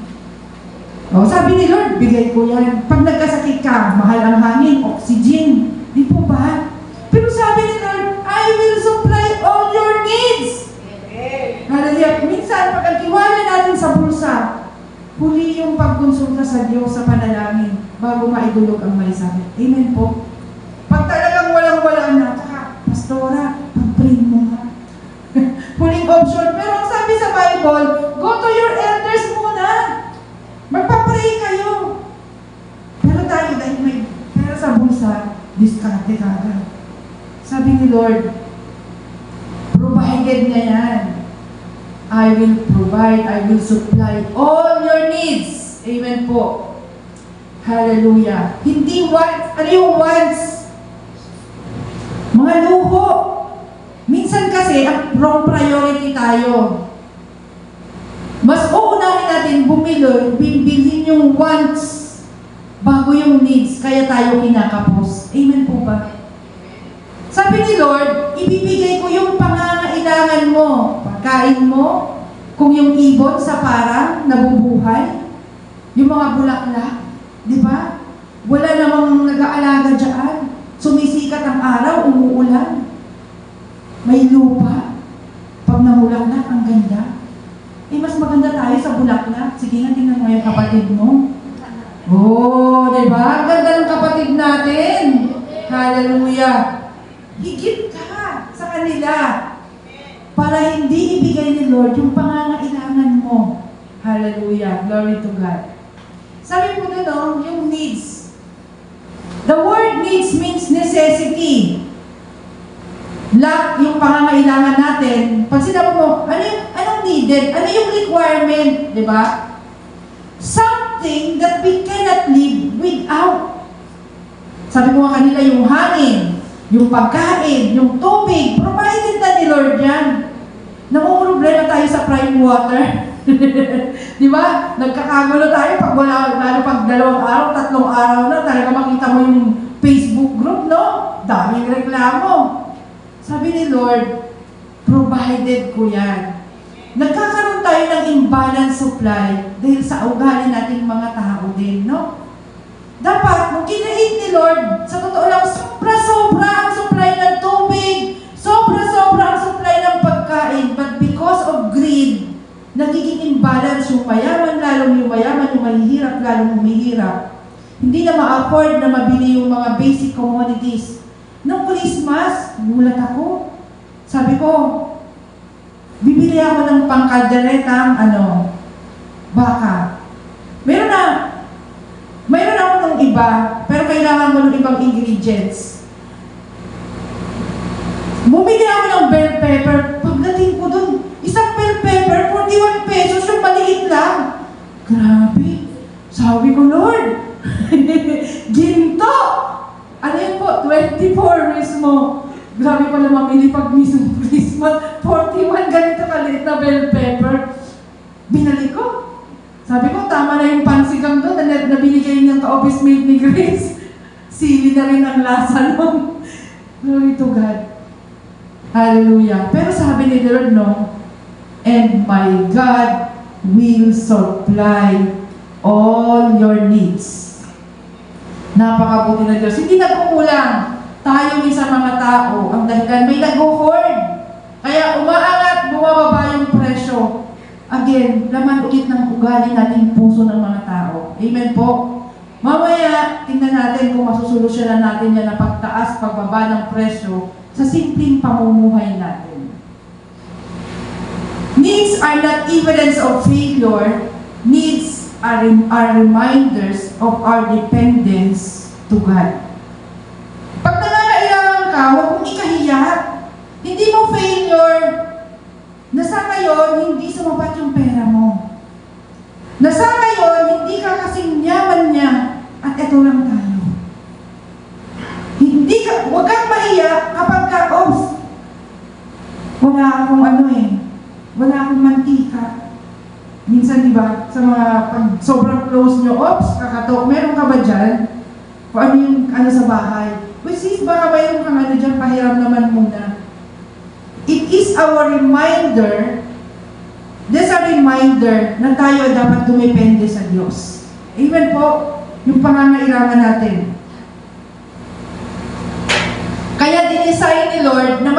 Sabi ni Lord, bigay ko yan. Pag nagkasakit ka, mahal ang hangin, oxygen. Di po ba? Pero sabi ni Lord, I will supply all your needs. Hallelujah. Minsan, pag ang tiwala natin sa bulsa, huli yung pagkonsulta sa Diyos sa panalangin bago maidulog ang may sakit. Amen po? Pag talagang walang-wala na, tsaka, Pastora, pag-pray mo nga. Huling option. Pero ang sabi sa Bible, go to your elders muna. Magpa-pray kayo. Pero tayo, dahil may pera sa bulsa, diskarte ka agad. Sabi ni Lord, provided na yan. I will provide, I will supply all your needs. Amen po. Hallelujah. Hindi wants. Ano yung wants? Mga luho. Minsan kasi, ang wrong priority tayo. Mas uunahin natin bilhin yung wants bago yung needs, kaya tayo kinakapos. Amen po ba? Sabi ni Lord, ibibigay ko yung pangangailangan mo. Pagkain mo, kung yung ibon sa parang nabubuhay, yung mga bulaklak, di ba? Wala namang nag-aalaga dyan. Sumisikat ang araw, umuulan. May lupa. Pag namulaklak, ang ganda. Mas maganda tayo sa bulaklak. Sige nga, tingnan mo yung kapatid mo. Diba? Ang ganda ng kapatid natin. Hallelujah. Higit ka sa kanila para hindi ibigay ni Lord yung pangangailangan mo. Hallelujah. Glory to God. Sabi po doon, yung needs. The word needs means necessity. Lack yung pangangailangan natin. Pag sinabi mo, anong needed? Ano yung requirement? Diba? Something that we cannot live without. Sabi ko nga kanila, yung hangin, yung pagkain, yung tubig, provided na ni Lord yan. Namumroblema tayo sa prime water. Di ba? Nagkakagulo tayo pag wala, lalo pag 2 araw, 3 araw na, talaga makita mo yung Facebook group, no? Daming reklamo. Sabi ni Lord, provided ko yan. Nagkakaroon tayo ng imbalance supply dahil sa ugali nating mga tao din, no? dapat, nung kinreate ni Lord, sa totoo lang, sobra-sobra ang supply ng tubig, sobra-sobra ang supply ng pagkain, but because of greed, nagiging imbalance yung mayaman, lalong yung mayaman, yung mahihirap, lalong humihirap. Hindi na ma-afford na mabili yung mga basic commodities. Nung Christmas, gulat ako. Sabi ko, bibili ako ng pangkalderetang, baka. Mayroon ako ng iba, pero kailangan mo ng ibang ingredients. Bumili ako ng bell pepper. Pagdating ko dun, isang bell pepper, 41 pesos, yung maliit lang. Grabe. Sabi ko, Lord, ginto! Ano yun po? 24 mismo. Grabe pala mamili pag mismo Christmas. 41 ganito kaliit na bell pepper. Binalik ko. Sabi ko, tama na yung pansigang doon na binigay niyang ka-office mate ni Grace. Sili na rin ang lasa nun. Glory to God. Hallelujah. Pero sabi ni the Lord, no, and my God will supply all your needs. Napakabuti na Diyos. Hindi nagkukulang. Tayo minsan mga tao, ang dahilan may nag-hoard. Kaya umaangat, bumababa yung presyo. Again, laman ulit ng ugali natin puso ng mga tao. Amen po. Mamaya, tingnan natin kung masusolusyonan natin yan na pagtaas, pagbaba ng presyo sa simpleng pamumuhay natin. Needs are not evidence of failure. Needs are reminders of our dependence to God. Pag nangangailangan ka, huwag mong ikahiya. Hindi mo failure. Nasa ngayon, hindi sumapat yung pera mo. Nasa ngayon, hindi ka kasing yaman niya. At eto lang tayo. Huwag kang mahiya kapag ka, wala akong wala akong mantika. Minsan, di ba, sa mga pag sobrang close nyo, kakatok, meron ka ba dyan? O ano yung sa bahay? Which is, baka mayroon kang dyan, pahiram naman muna. It is our reminder, there's a reminder na tayo dapat dumepende sa Diyos. Amen po, yung pangangailangan natin. Kaya dinesign ni Lord na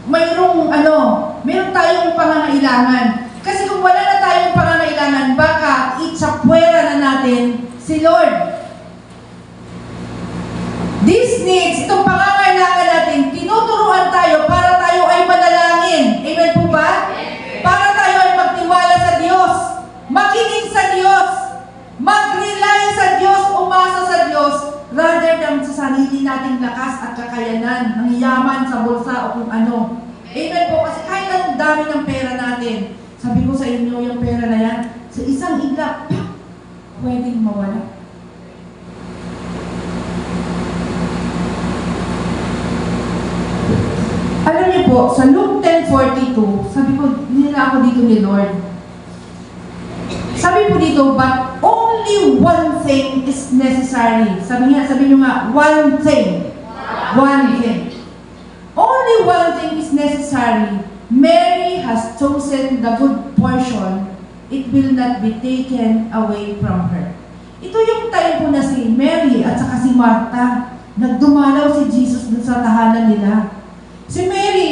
mayroon tayong pangangailangan. Kasi kung wala na tayong pangangailangan, baka itsapwera na natin si Lord. These needs, itong pangangailangan natin, tinuturuan tayo para tayo ay manalangin. Amen po ba? Para tayo ay magtiwala sa Diyos, makinig sa Diyos, mag-rely sa Diyos, umasa sa Diyos, rather than sa sarili nating lakas at kakayanan, ng yaman sa bulsa o kung ano. Amen po, kasi kahit ang dami ng pera natin, sabi ko sa inyo, yung pera na yan, sa isang iglap, pwedeng mawala. Alam niyo po, sa Luke 10:42, sabi ko, nila ako dito ni Lord. Sabi po dito, but only one thing is necessary. Sabi niyo nga, one thing. One thing. Only one thing is necessary. Mary has chosen the good portion. It will not be taken away from her. Ito yung time po na si Mary at saka si Martha, nagdumalaw si Jesus dun sa tahanan nila. Si Mary,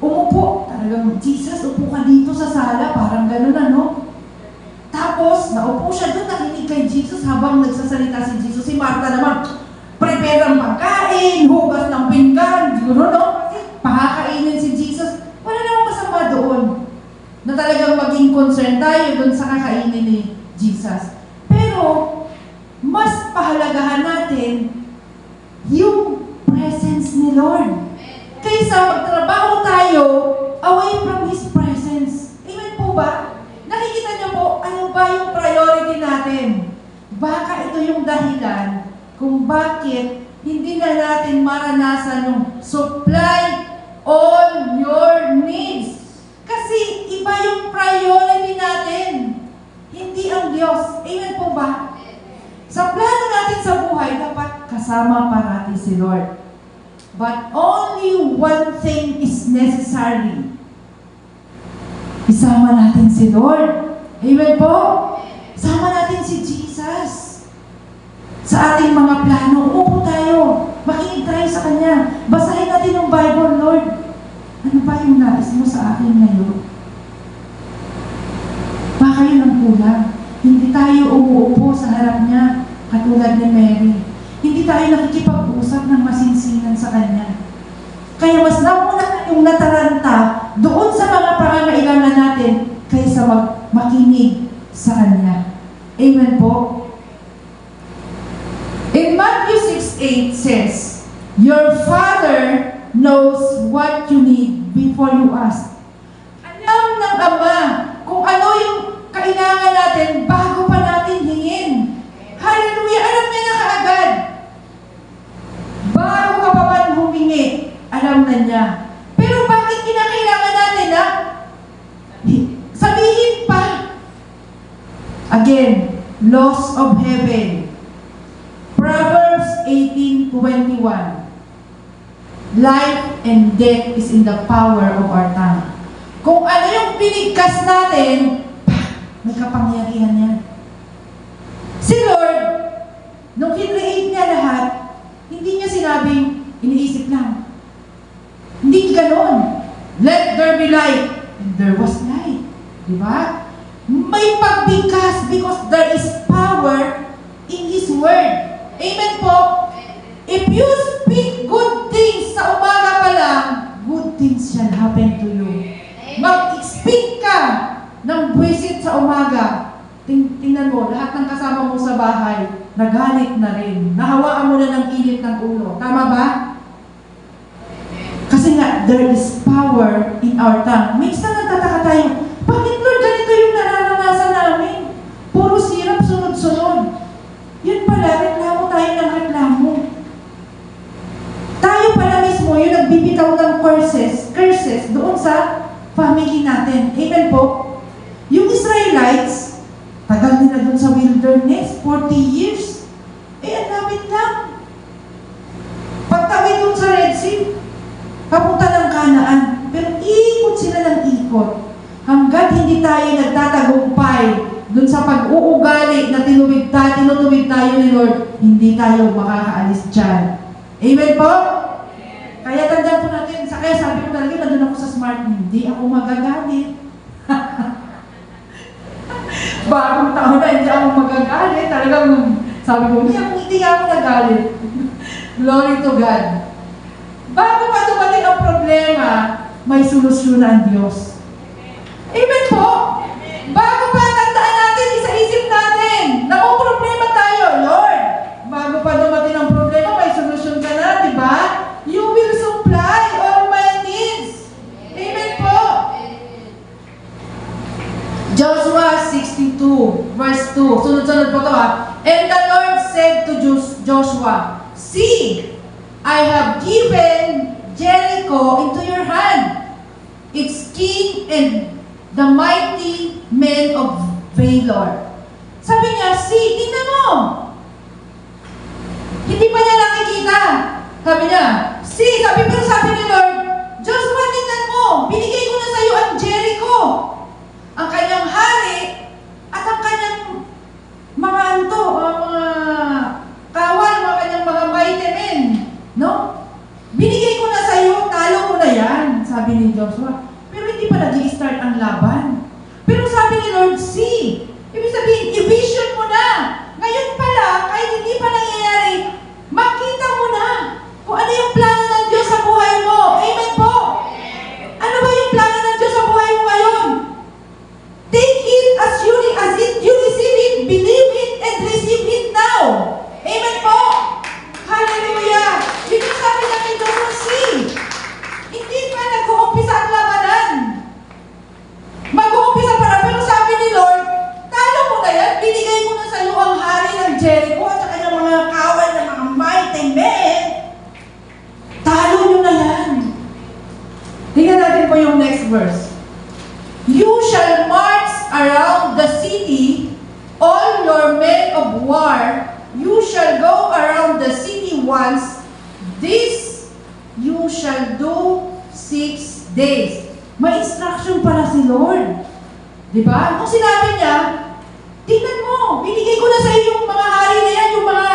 umupo. Talagang, Jesus, upo ka dito sa sala. Parang gano'n Tapos, naupo siya doon, nakinig kay Jesus habang nagsasalita si Jesus. Si Martha naman, prepare ang pagkain, hugas ng pinggan, kasi pakakainin si Jesus. Wala namang masama doon. Na talagang maging concern tayo doon sa kakainin ni Jesus. Pero, mas pahalagahan natin yung presence ni Lord. Kaysa magtrabaho tayo away from His presence. Amen po ba? Nakikita niyo po, ano ba yung priority natin? Baka ito yung dahilan kung bakit hindi na natin maranasan yung supply all your needs. Kasi iba yung priority natin. Hindi ang Diyos. Amen po ba? Sa plano natin sa buhay, dapat kasama parati si Lord. But only one thing is necessary. Isama natin si Lord. Amen po? Isama natin si Jesus. sa ating mga plano. Umupo tayo. Makinig tayo sa Kanya. Basahin natin yung Bible, Lord. Ano ba yung nais mo sa akin ngayon? Baka yun ang kulang. Hindi tayo umuupo sa harap niya, katulad ni Mary. Hindi tayo nakikipag-usap ng masinsinan sa Kanya. Kaya mas nauna yung nataranta doon sa mga pangangailangan natin kaysa makinig sa Kanya. Amen po? In Matthew 6:8 says, your Father knows what you need before you ask. Alam ng Ama kung ano yung kailangan natin bago pa natin hingin. Hallelujah! Alam niya na kaagad. Bago ka pa man humingi, alam na niya. Pero bakit kinakailangan natin na sabihin pa? Again, laws of heaven. Proverbs 18:21. Life and death is in the power of our tongue. Kung ano yung binigkas natin, may kapangyarihan yan. Si Lord, nung kinreate niya lahat, hindi niya sinabing, iniisip lang. Hindi ganon. Let there be light. And there was light. Diba? May pagbigkas because there is power in His Word. Amen po? If you speak good things sa umaga pa lang, good things shall happen to you. Mag-speak ka ng buwisit sa umaga. Tingnan mo, lahat ng kasama mo sa bahay, nagalit na rin. Nahawaan mo na ng init ng ulo. Tama ba? Kasi nga, there is power in our tongue. Minsan nagtataka tayo, bakit Lord ganito yung nararanasan namin? Puro sirap, sunod-sunod. Yun pala, reklamo tayo ng reklamo. Tayo pala mismo yung nagbibitaw ng curses doon sa family natin. Amen po? Yung Israelites, tagal nila doon sa wilderness, 40 years. Ang lapit lang. Pagtawid doon sa Red Sea, papunta ng Kanaan. Pero ikot sila ng ikot. Hanggat hindi tayo nagtatagumpay doon sa pag-uugali na tinutuwid tayo ni Lord, hindi tayo makakaalis dyan. Amen po? Kaya tandaan po natin, kaya sabi ko talaga, nandun ako sa smart, hindi ako magagalit. Bagong taon na, hindi ako magagalit. Talagang, sabi ko, hindi ako nagalit. Glory to God. Bago pa dumating ang problema, may solusyon na ang Diyos. Amen po? Bago pa tandaan natin, isa-isip natin, problema tayo, Lord. Bago pa dumating ang problema, may solusyon ka na, di ba? You will supply all my needs. Amen po? Joshua 62, verse 2. Sunod-sunod po ito ha. And the Lord said to Joshua, see, I have given Jericho into your hand, its king and the mighty men of Valor. Sabi niya, see, tingnan mo. Hindi pa niya nakikita. Sabi niya, see, pero sabi ni Lord, Joshua, tingnan mo, binigay ko na sa iyo ang Jericho, ang kanyang hari, at ang kanyang mga mga kawal, mga kanyang mga mighty men. No? Binigay ko na sa iyo, talo mo na yan, sabi ni Joshua. Pero hindi pa nag-i-start ang laban. Pero sabi ni Lord, see, ibig sabihin, i-vision mo na. Ngayon pala, kahit hindi pa nangyayari, makita mo na kung ano yung plano ng Diyos sa buhay mo. Amen po? Ano ba yung plano ng Diyos sa buhay mo ngayon? Take it as you receive it, believe it, and receive it now. Amen po? Hallelujah! Yun yung sabi namin doon, see, hindi pa nag-uumpisa ang labanan. Mag-uumpisa pa na, pero sabi ni Lord, talo mo na yan, binigay ko na sa iyo ang hari ng Jericho at saka ng mga kawal ng mga mighty men. Talo nyo na yan. Tingnan natin po yung next verse. You shall march around the city, all your men of war. You shall go around the city once. This you shall do 6 days. May instruction para si Lord. Diba? Kung sinabi niya, tingnan mo, binigay ko na sa iyo yung mga hari na yan, yung mga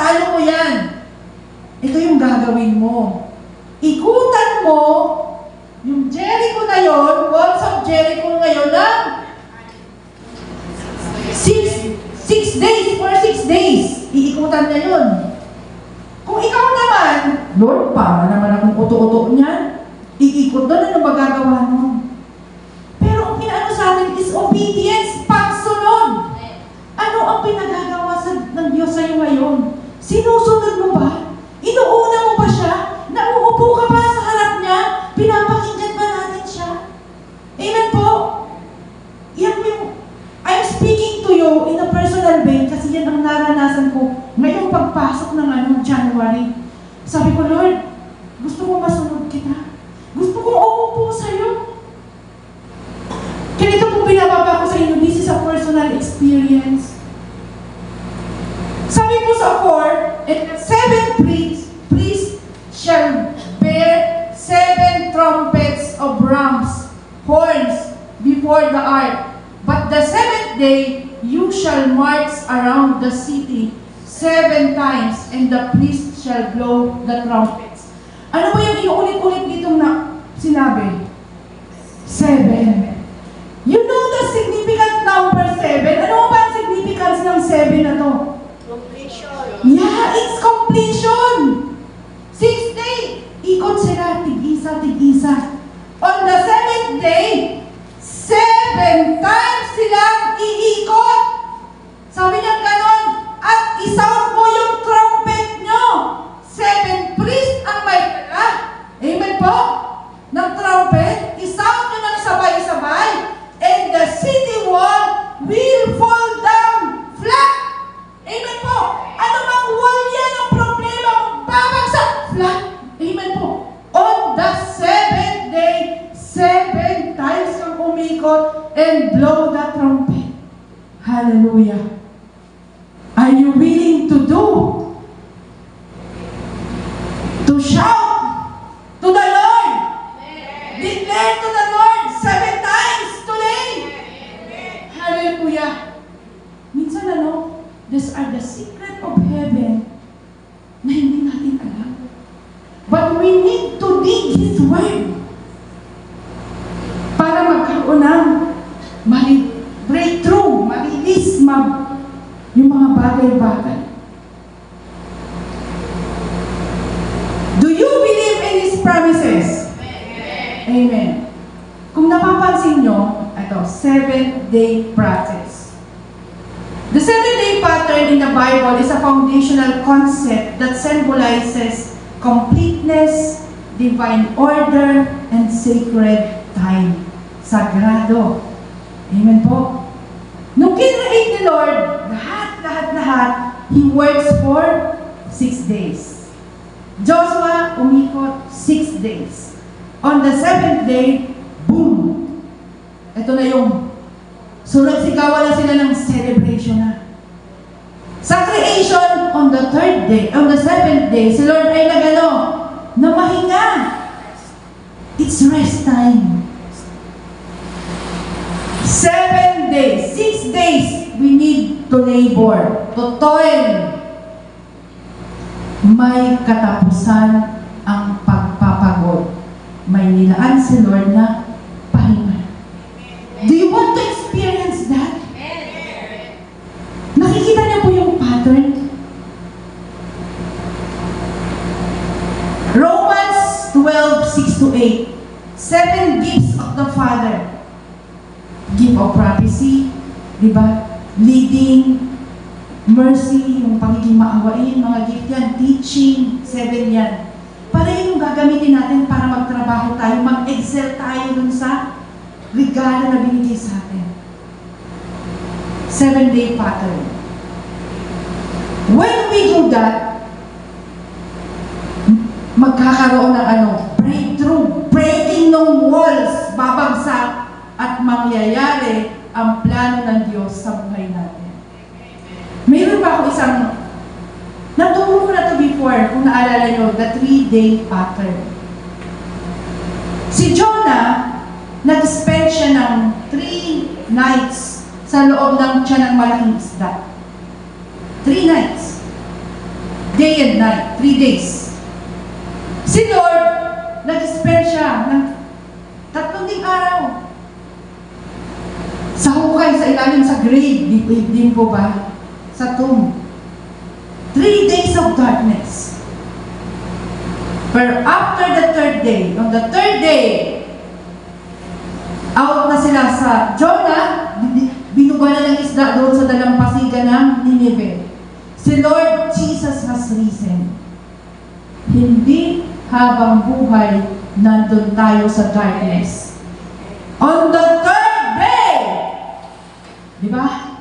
Paano mo yan? Ito yung gagawin mo. Ikutan mo yung Jericho na yon, walls of Jericho ngayon ng 6 days, for 6 days. Iikutan na yun. Kung ikaw naman, Lord, para naman akong uto-uto niyan, iikot na, ano magagawa mo? Pero ang pinaano sa atin is obedience, pagsunod. Ano ang pinagagawa ng Diyos sa'yo ngayon? Sinusunod mo ba? Inuuna mo ba siya? Nauupo ka ba sa harap niya? Pinapakinggan ba natin siya? Amen po? Yan yung, I'm speaking to you in a personal way kasi yan ang naranasan ko ngayong pagpasok ng January. Sabi ko, Lord, gusto ko masunod kita. Gusto ko umupo sa'yo. Ganito po binababa ko sa inyo. This is a personal experience. Sabi po sa 4, and 7 priests shall bear 7 trumpets of rams, horns, before the ark. But the 7th day, you shall march around the city 7 times, and the priest shall blow the trumpets. Ano ba yung iulit-ulit ditong na sinabi? 7. You know the significant number 7? Ano ba ang significance ng 7 na to? Completion. Yeah, it's completion. 6th day, ikot sila, tig-isa, tig-isa. On the 7th day, 7 times silang iikot. Sabi niya ganon, at isound mo yung trumpet nyo. 7 priests ang may dala. Amen po? Ng trumpet, isound nyo ng sabay-sabay. And the city wall will fall down flat. Amen po? Ano mang wall yan ang problema kung babagsak? Flat. Amen po? On the 7th day, 7 times kang umikot and blow the trumpet. Hallelujah. Are you willing to do? To shout to the Lord. Declare to the Lord 7 times today. Hallelujah. Minsan these are the secret of heaven na hindi natin alam. But we need to dig His Word para magkaroon ng breakthrough, ma-release yung mga bagay-bagay. Do you believe in His promises? Amen. Kung napapansin nyo, ito, 7-day process. The 7-day pattern in the Bible is a foundational concept that symbolizes completeness, divine order, and sacred time. Sagrado. Amen po. Nung kinreate ni Lord, lahat, He works for 6 days. Joshua umikot 6 days. On the 7th day, boom! Ito na yung sigawan na sila ng celebration na. Sa creation, on the 3rd day, on the 7th day, si Lord ay na mahinga. It's rest time. 7 days, 6 days, we need to labor, to toil. May katapusan ang pagpapagod. May nilaan si Lord na pahinga. Do you want to experience that? Nakikita niyo po yung pattern? Romans 12:6-8. 7 gifts of the Father. Gift of prophecy, di ba? Leading, mercy, yung pagiging maawain, mga gift yan, teaching, 7 yan. Para yun yung gagamitin natin para magtrabaho tayo, mag-excel tayo dun sa regalo na binigay sa atin. 7-day pattern. When we do that, magkakaroon ng breakthrough, breaking ng walls, babagsak, at mangyayari ang plano ng Diyos sa buhay natin. Mayroon pa ako naturo ko na to before, kung naalala nyo, the 3-day pattern. Si Jonah, nag-spend siya ng 3 nights sa loob ng tiyan ng malaking isda. 3 nights. day and night, 3 days. Si Lord, nag-spend siya ng 3 araw sa hukay, sa ilalim, sa grave, din po ba? Sa tomb. 3 days of darkness. But after the 3rd day, on the 3rd day, out na sila sa Jonah, binuga na ng isda doon sa dalampasigan ng Nineveh. Si Lord Jesus has risen. Hindi habang buhay nandun tayo sa darkness. On the 3rd day, di ba?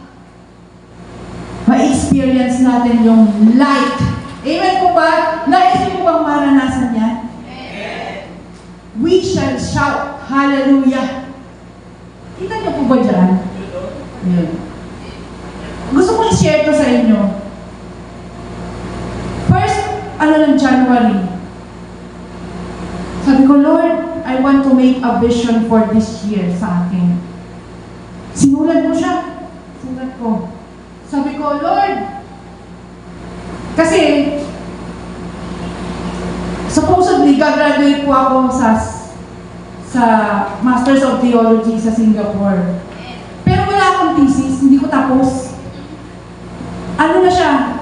Ma-experience natin yung light. Amen po ba? Nais mo bang maranasan yan? We shall shout, hallelujah. Kita niyo po ba dyan? Yun. Gusto ko i-share to sa inyo. First, ng January. Sabi ko, Lord, I want to make a vision for this year sa akin. Sinulat ko siya. Sinulat ko. Sabi ko, Lord, kasi supposedly, gagraduate po ako sa Masters of Theology sa Singapore. Pero wala akong thesis, hindi ko tapos. Ano na siya?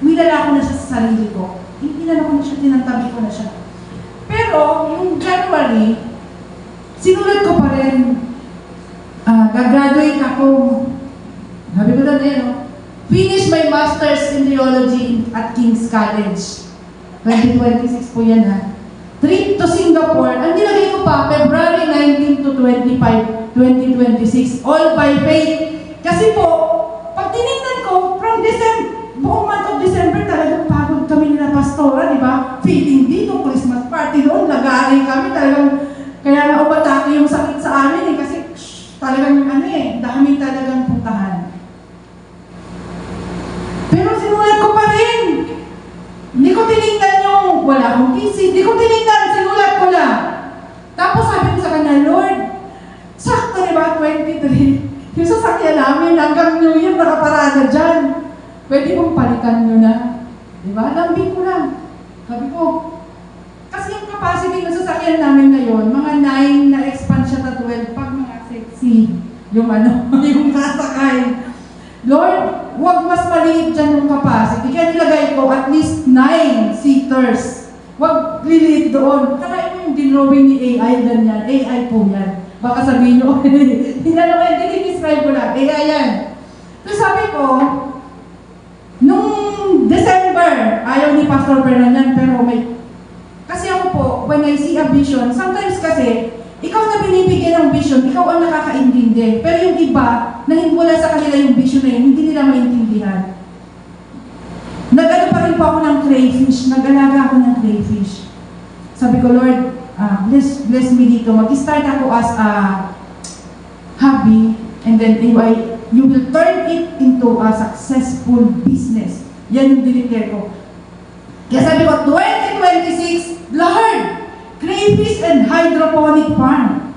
Nilala ko na siya sa sarili ko. Inilala ko na siya, tinantabi ko na siya. Pero, yung January, sinulat ko pa rin, gagraduate ako, sabi ko na rin, finish my Masters in Theology at King's College. 2026 po yan, ha. Trip to Singapore, ang nilagay ko pa, February 19 to 25, 2026, all by faith. Kasi po, pag tinignan ko, from December, buong month of December, talagang pagod kami nila pastora, di ba? Feeding dito, Christmas party doon, lagari kami, talagang, kaya nga umatake yung sakit sa amin eh, kasi talagang dami talagang puntahan. Pero sinulat ko pa rin. Hindi ko tinignan yung wala akong thesis, hindi ko tinignan, sinulat ko lang. Tapos sabi ko sa kanya, Lord, sakto di ba, 23, yung sasakyan namin hanggang New Year nakaparada dyan. Pwede mong palitan nyo na. Di ba? Lambing ko lang. Sabi ko, kasi yung capacity ng sasakyan namin ngayon, mga 9 na expand siya na 12, pag mga sexy, yung yung sasakay. Lord, huwag mas maliit dyan yung capacity. Kaya nilagay ko at least 9 seaters. Huwag liliit doon. Kaya mo yung dinrowing ni AI, ganyan. AI po yan. Baka sabihin nyo, hindi-describe ko lang. AI yan. So sabi ko, nung December, ayaw ni Pastor Fernand, pero kasi ako po, when I see a vision, sometimes kasi, ikaw na binibigyan ng vision, ikaw ang nakakaintindi. Pero yung iba, na wala sa kanila yung vision na yun, hindi nila maintindihan. Nag-ano pa rin po ako ng crayfish, nag-alaga ako ng crayfish. Sabi ko, Lord, bless me dito. Mag-start ako as a hobby, and then you will turn it into a successful business. Yan yung dineclare ko. Kaya sabi ko, 2026, Lord, crayfish and hydroponic farm.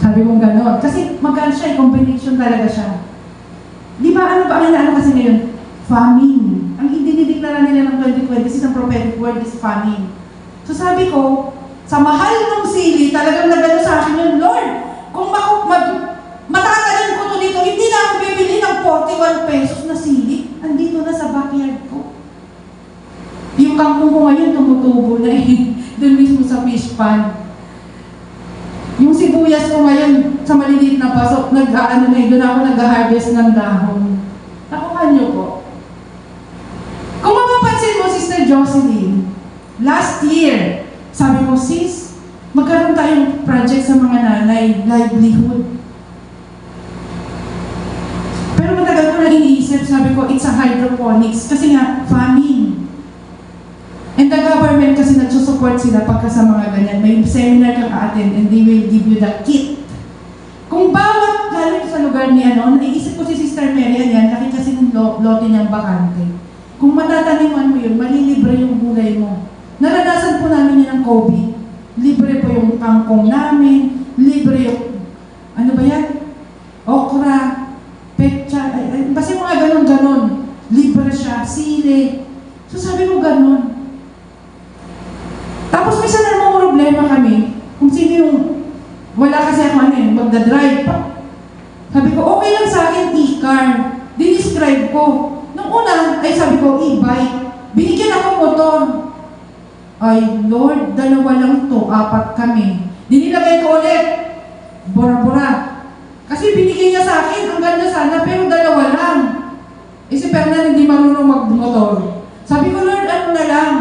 Sabi ko gano'n. Kasi magkano siya, combination talaga siya. Di ba, ano kasi ngayon? Famine. Ang dinideklara nila ng 2026, ang prophetic word is famine. So sabi ko, sa mahal ng sili, talagang nagano sa akin yun, Lord, kung matatalan ko to dito, hindi na ako bibili ng 41 pesos na sili. Andito na sa backyard ko. Yung kangkong ko ngayon, tumutubo na eh. Doon mismo sa fish pond. Yung sibuyas ko ngayon, sa maliliit na pasok, doon ako nag-harvest ng dahon. Nakuha niyo po. Kung mapapansin mo, Sister Jocelyn, last year, sabi ko, sis, magkaroon tayong project sa mga nanay, livelihood. Pero matagal ko na iniisip, sabi ko, it's a hydroponics, kasi nga, famine. And the government kasi nagsusupport sila pagka sa mga ganyan. May seminar kang ka-attend and they will give you the kit. Kung bawat galing sa lugar ni naiisip ko si Sister Mary yan, laki kasi ng lote niyang bakante. Kung matataniman mo yun, malilibre yung gulay mo. Naranasan po namin yan ng COVID. Libre po yung kangkong namin, libre yung, okra, petsa, basta mga ganon-ganon. Libre siya, magdadrive. Sabi ko, okay lang sa akin e-car. Dinescribe ko. Nung una, ay sabi ko, e-bike. Binigyan ako motor. Ay, Lord, dalawa lang to, 4 kami. Dinilagay ko ulit. Bora-bora. Kasi binigay niya sa akin, ang ganda sana, pero 2 lang. Si Fernan hindi marunong magmotor. Sabi ko, Lord, ano na lang?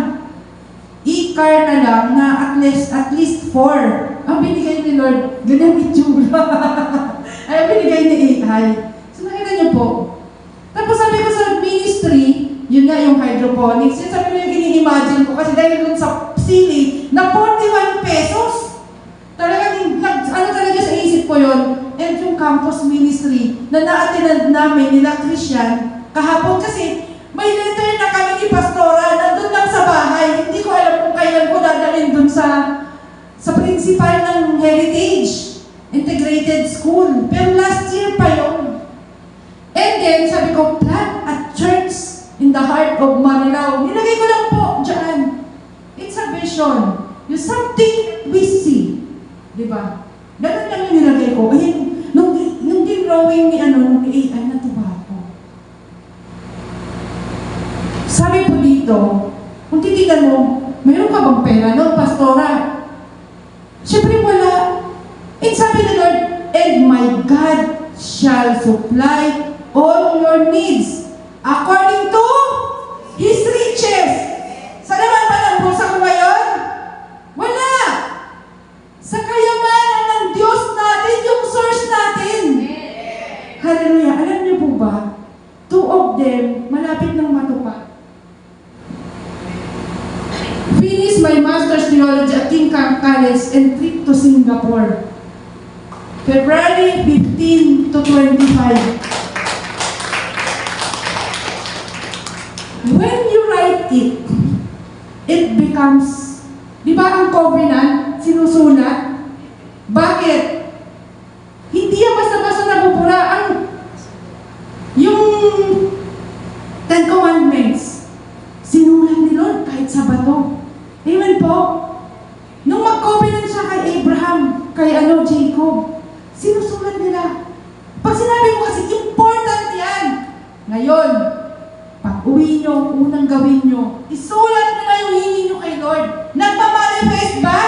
E-car na lang na at least 4. Ang binigay ni Lord, ganyan itsura. Ay, ang binigay ni AI. So, nakita niyo po. Tapos sabi ko sa ministry, yun nga yung hydroponics. Yun sabi ko yung ini-imagine ko kasi dahil dun sa sili na 41 pesos. Talagang, ano talaga sa isip ko yun? And yung campus ministry na na-attend namin nila Christian, kahapon kasi may letter na kami ni Pastora, nandun lang sa bahay. Hindi ko alam kung kailan ko dadalhin dun sa principal ng Heritage Integrated School. Pero last year pa yun. And then, sabi ko, plant a church in the heart of Marilao. Nilagay ko lang po dyan. It's a vision. Yung something we see. Diba? Ganun lang yung nilagay ko. Ayun, nung drawing ni AI, natuwa ko. Sabi po dito, kung titignan mo, mayroon ka bang pera no, Pastora? Siyempre wala. And sabi ni Lord, and my God shall supply all your needs according to His riches. Sa naman ba ng bulsa ko ngayon? Wala. Sa kayamanan ng Diyos natin, yung source natin. Hallelujah. Alam niyo po ba, 2 of them, malapit ng matupad. Finish my Master's Theology at King Kong College and trip to Singapore. February 15 to 25. When you write it, it becomes, di ba ang covenant, sinusulat? Bakit? Hindi yan basta-basta nabubura. Yung 10 Commandments, sinulat ni Lord kahit sa bato. Amen po? Nung mag-covenant siya kay Abraham, kay Jacob, sinusulat nila. Pag sinabi mo kasi, important yan. Ngayon, pag-uwi nyo, unang gawin nyo, isulat nyo na yung hingin nyo kay Lord. Nagmamanifest ba?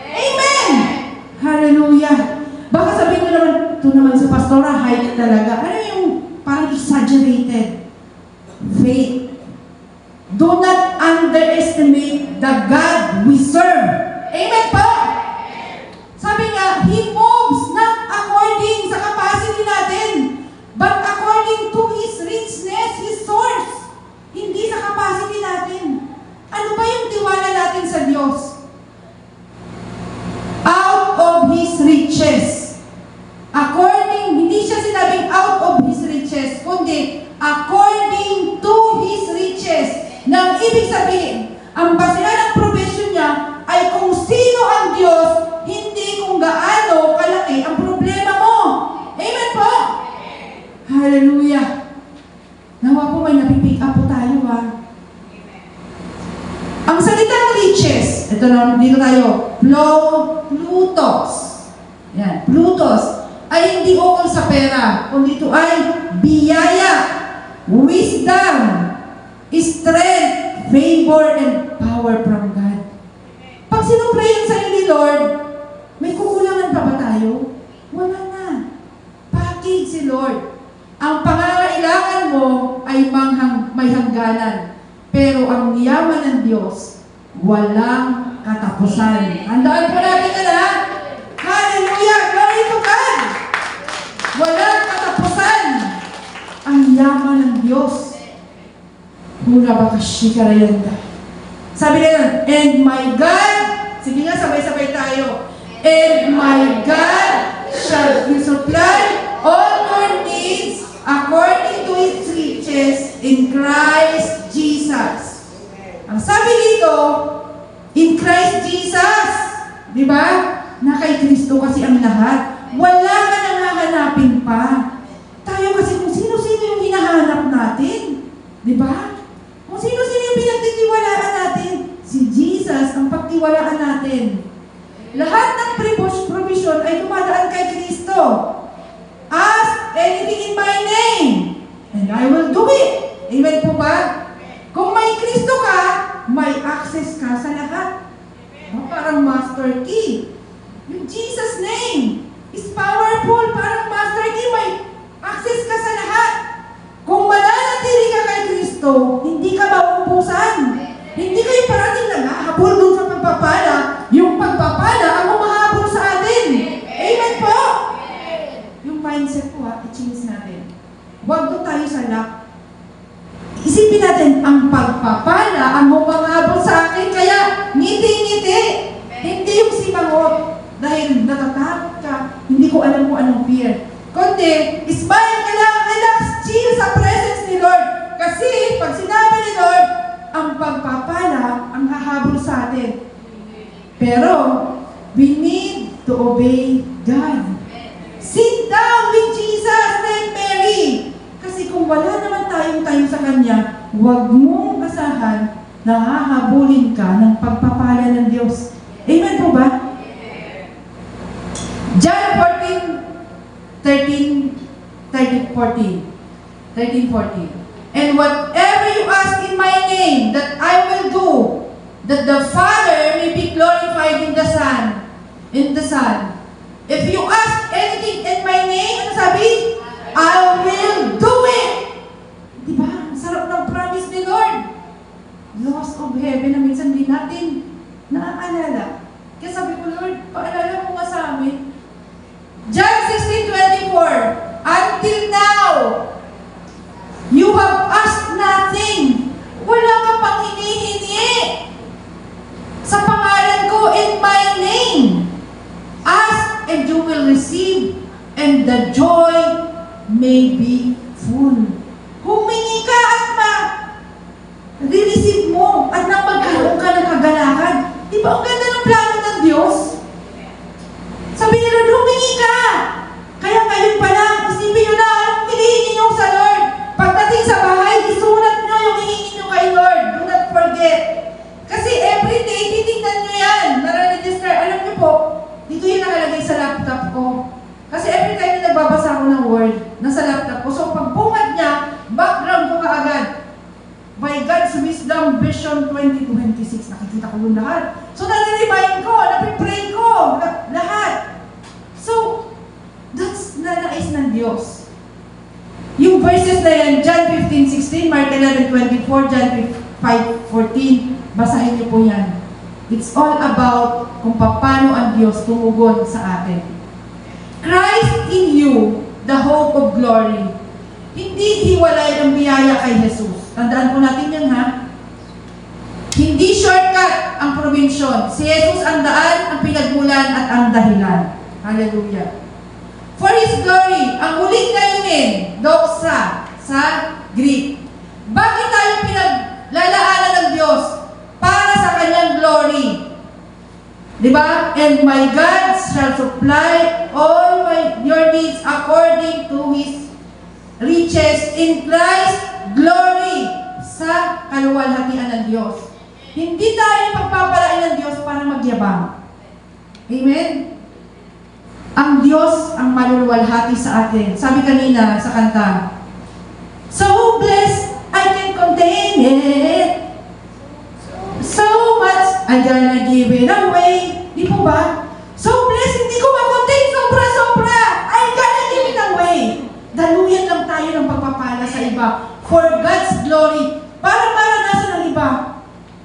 Amen! Hallelujah! Baka sabihin mo naman, ito naman sa Pastora, height talaga. Ano yung parang exaggerated faith? Do not underestimate the God we serve. Amen po? Sabi nga, He moves not according sa capacity natin, but according to His richness, His source. Hindi sa capacity natin. Ano ba yung tiwala natin sa Diyos? Out of His riches. According, hindi siya sinabing out of His riches, kundi according to His riches. Nang ibig sabihin, ang basihan ng provision niya ay kung sino ang Diyos, hindi kung gaano kalaki ang problema mo. Amen po? Hallelujah. Nawa po may napipick up po tayo ha. Ang salitang riches, ito na, dito tayo, Plutos. Yan, Plutos ay hindi ukol sa pera, kundi ito ay biyaya, wisdom, strength, favor, and power from God. Pag sinuprayan sa ni Lord, may kukulangan pa ba tayo? Wala na. Package si Lord. Ang pangangailangan mo ay may hangganan. Pero ang yaman ng Diyos, walang katapusan. Handaan po natin yan ha? Hallelujah! Glory to God! Walang katapusan. Ang yaman ng Diyos. Mula ba kashikarayanda? Sabi na yun, and my God, sige nga, sabay-sabay tayo. And my God shall supply all your needs according to His riches in Christ Jesus. Ang sabi dito, in Christ Jesus. Di ba? Na kay Kristo kasi ang lahat. Wala ka nang hahanapin pa. Tayo kasi kung sino-sino yung hinahanap natin. Di ba? Kung sino-sino yung pinagtitiwalaan natin. Si Jesus ang pagtiwalaan natin. Lahat ng provision ay dumadaan kay Kristo. Ask anything in my name, and I will do it. Amen po ba? Kung may Kristo ka, may access ka sa lahat. Parang master key. Yung Jesus name is powerful. Parang master key, may access ka sa lahat. Kung mananatili ka kay Kristo, hindi ka mauubusan. Hindi kayo parating naghahabol dun sa pagpapala. Yung pagpapala ang humahabol sa atin. Amen po? Yung mindset po i-change natin. Huwag doon tayo sa lack. Isipin natin, ang pagpapala ang humahabol sa akin, kaya ngiti-ngiti. Hindi yung simangot. Dahil natatakot ka, hindi ko alam kung anong fear. Kundi, smile ka lang, relax, chill sa presence ni Lord. Kasi, pag sinabi ni Lord, ang pagpapala ang hahabol sa atin. Pero, we need to obey God. Sit down with Jesus and Mary. Kasi kung wala naman tayong time sa Kanya, huwag mong asahan na hahabulin ka ng pagpapala ng Diyos. Amen po ba? John 13:14. And whatever you ask in my name, that I will do, that the Father may be glorified in the Son. If you ask anything in my name, ano sabi? I will do it. Diba? Ang sarap ng promise ni Lord. Laws of heaven na minsan din natin naaalala. Kaya sabi ko, Lord, paalala mo nga sa amin. John 16:24. Until now, you have asked nothing. Wala ka pang hinihingi. Sa pangalan ko, in my name. Ask and you will receive, and the joy may be full. Humingi ka at re-receive mo at nang magkaroon ka ng kagalakan. Di ba ang ganda ng plano ng Diyos? Sabi ni Lord, humingi ka. Kaya ngayon pa lang, isipin nyo na anong hinihingi nyo sa Lord. Pagdating sa bahay, isulat nyo yung hihingi nyo kay Lord. Do not forget. Kasi everyday, titignan nyo yan. Nare-register. Alam nyo po, dito yung nakalagay sa laptop ko. Kasi every time na nagbabasa ako ng word, nasa laptop ko. So pagbungad niya, background ko kaagad. By God's wisdom, vision 2026. Nakikita ko yung lahat. So nare-remind ko, napipray ko, lahat. So, that's nanais ng Diyos. Yung verses na yan, John 15:16, Mark 11:24, John 5:14, basahin niyo po yan. It's all about kung paano ang Diyos tumugon sa atin. Christ in you, the hope of glory. Hindi hiwalay ang biyaya kay Jesus. Tandaan po natin yan, ha? Hindi shortcut ang provision. Si Jesus ang daan, ang pinagmulan at ang dahilan. Hallelujah. For His glory, ang huling layunin, doxa, sa Greek. Bakit tayo pinaglalaanan ng Diyos? Para sa Kanyang glory. Diba? And my God shall supply all your needs according to His riches in Christ glory sa kaluwalhatian ng Diyos. Hindi tayo pagpapalain ng Diyos para magyabang. Amen? Ang Diyos ang maluluwalhati sa atin. Sabi kanina sa kanta, so blessed I can contain it. So much I gonna give it away. Di po ba? So blessed, hindi ko makontain. Sobra-sobra. I gonna give it away. Daluyan lang tayo ng pagpapala sa iba. For God's glory. Para maranasan ng iba.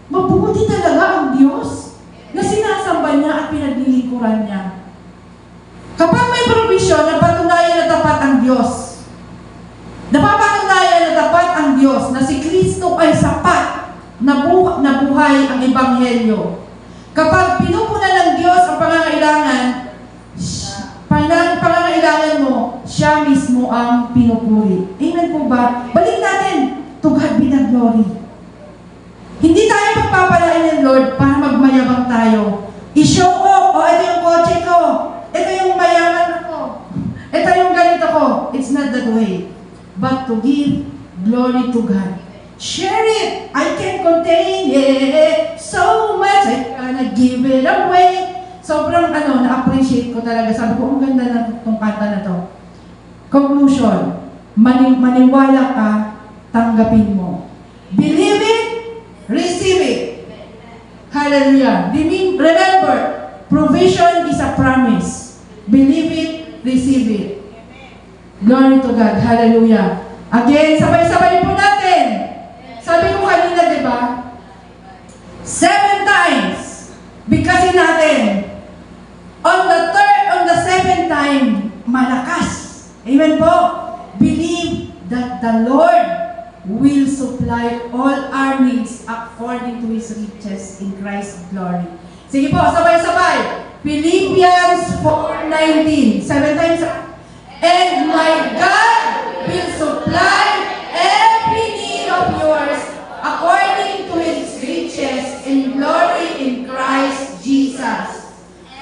Mabuti talaga ang Diyos na sinasamba niya at pinaglilingkuran niya. Kapag may provision, napatunayan na tapat ang Diyos. Napapatunayan na tapat ang Diyos na si Kristo ay sapat na buhay ang Ebanghelyo. Kapag pinupunan ng Diyos ang pangangailangan mo, siya mismo ang pinupuri. Amen po ba? Balik natin, to God be the glory. Hindi tayo pagpapalain ng Lord para magmayabang tayo. I-show off, ito yung kotse ko, ito yung mayaman ako, ito yung ganito ko. It's not that way. But to give glory to God. Share it. I can contain it so much. I gonna give it away. Sobrang na-appreciate ko talaga. Sabi ko, ang ganda na itong itong kanta na to. Conclusion, maniwala ka, tanggapin mo. Believe it, receive it. Hallelujah. Remember, provision is a promise. Believe it, receive it. Glory to God. Hallelujah. Again, sabay-sabay po natin. Sabi ko kanina, di ba? 7 times. Bigkasin natin. On the 7th time, malakas. Amen po. Believe that the Lord will supply all our needs according to His riches in Christ's glory. Sige po, sabay-sabay. Philippians 4:19. 7 times. And my God will supply every need of yours according to His riches in glory in Christ Jesus.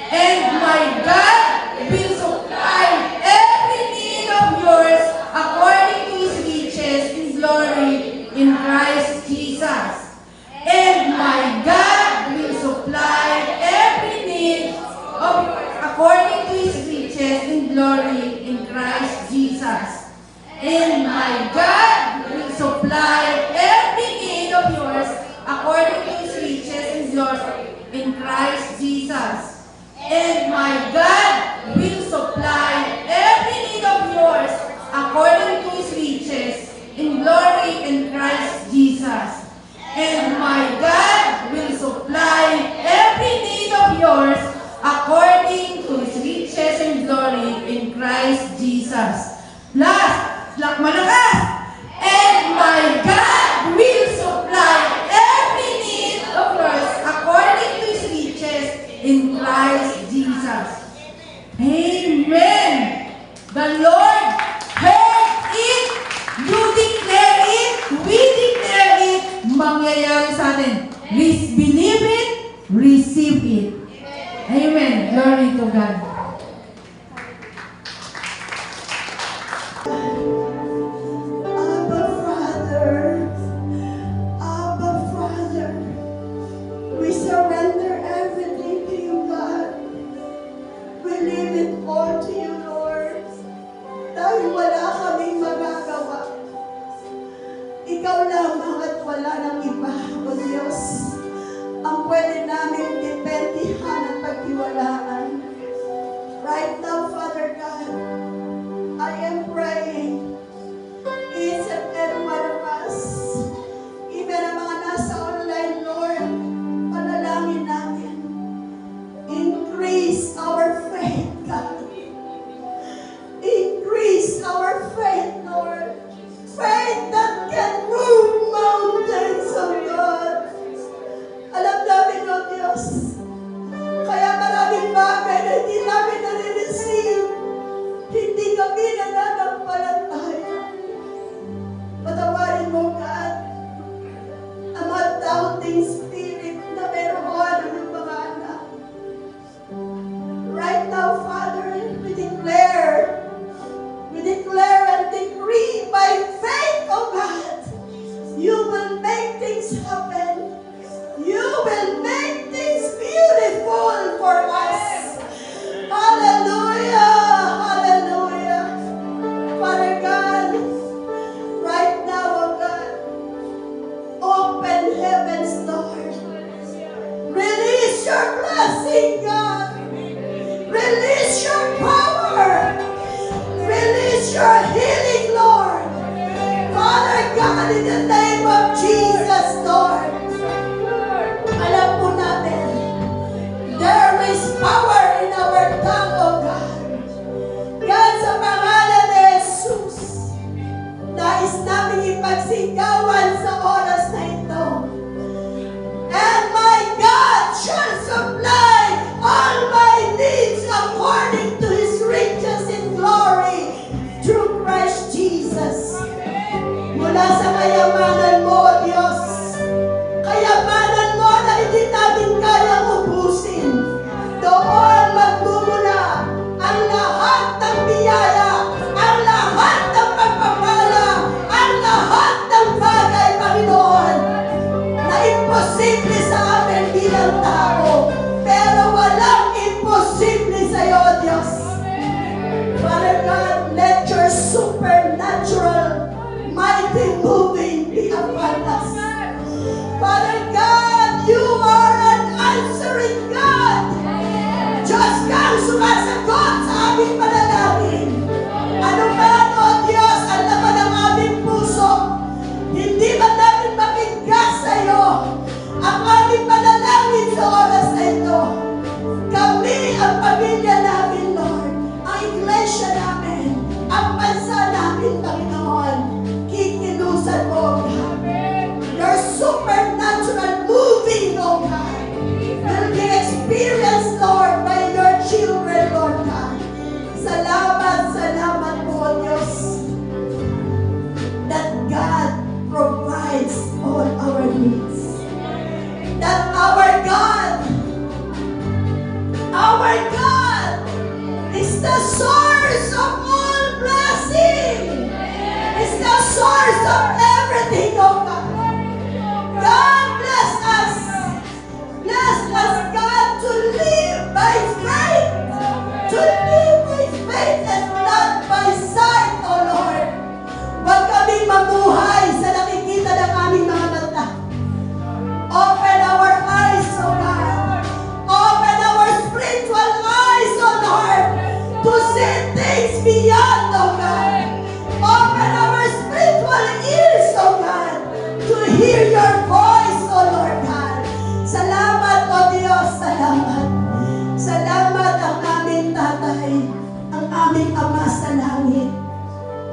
And my God will supply every need of yours according to His riches in glory in Christ Jesus. And my God will supply every need of yours according to His riches in glory in Christ Jesus. And my God will supply every need of yours according to His riches in glory in Christ Jesus. And my God will supply every need of yours according to His riches in glory in Christ Jesus. And my God will supply every need of yours according to His riches and glory in Christ Jesus. Last, malakas! And my God will supply every need of yours according to His riches in Christ Jesus. Amen! The Lord heard it, you declare it, we declare it, mangyayari sa atin. Please believe it, receive it. Amen. Glory to God. Abba Father, we surrender everything to you, God. We leave it all to you, Lord. Dahil wala kaming magagawa. Ikaw lamang at wala nang iba, O Diyos, ang pwede namin dependihan at pagtiwalaan. Right now, Father God, I am praying each and every one of us, even ang mga nasa online, Lord, panalangin namin. Increase our faith, God. Increase our faith, Lord. Faith that can move mountains, oh God. Alam namin, oh Diyos, kaya maraming bagay na hindi namin nare-receive. Hindi kami nananampalataya. Patawarin mo, God, ang mga doubting spirit na meron ng mga anak. Right now, Father, we declare and decree by faith, oh God, you will make things happen. You will make things beautiful for us. Hallelujah! Hallelujah! Father God, right now, oh God, open heaven's door. Release your blessing, God. Release your power. Release your healing, Lord. Father God, in the name of Jesus, Lord. Alam po natin, there is power in our tongue, O God. God, sa pangalan ni Jesus, nais namin ipagsigawan sa oras na ito. And my God shall supply all my needs according to His riches in glory through Christ Jesus. Mula sa kayamanan of everything, oh God. God bless us. Bless us, God, to live by faith. To live by faith and not by sight, oh Lord. Huwag kaming mabuhay sa nakikita ng aming mga mata. Open our eyes, oh God. Open our spiritual eyes, oh Lord, to see things beyond, oh God. Open our spiritual ears, oh God, to hear your voice, oh Lord God. Salamat, oh Diyos, salamat. Salamat ang aming tatay, ang aming Ama sa langit.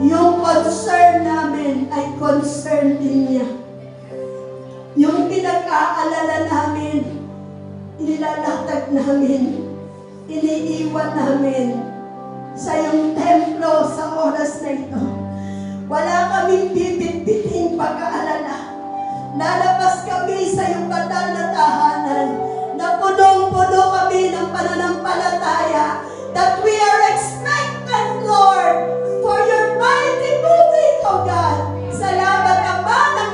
Yung concern namin ay concern din niya. Yung pinag-aalala namin, inilalatag namin, iniiwan namin sa iyong templo sa oras na ito. Wala kaming bibit-biting pag-aalala. Lalabas kami sa iyong banal na tahanan na punong-puno kami ng pananampalataya that we are expectant, Lord, for your mighty moving, oh God. Salamat, Ama, ng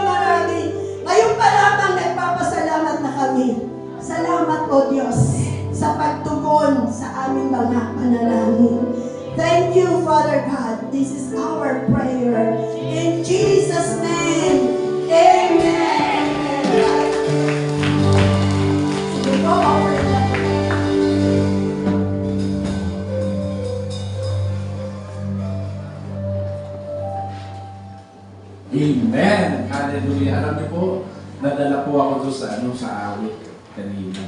maraming. Ngayon pa lamang nagpapasalamat na kami. Salamat, O Diyos, sa pagtugon sa aming mga panalangin. Thank you, Father God. This is our prayer. In Jesus' name, Amen. Sige po, over. Amen! Hallelujah! Alam niyo po, nadala po ako doon sa awit kanina.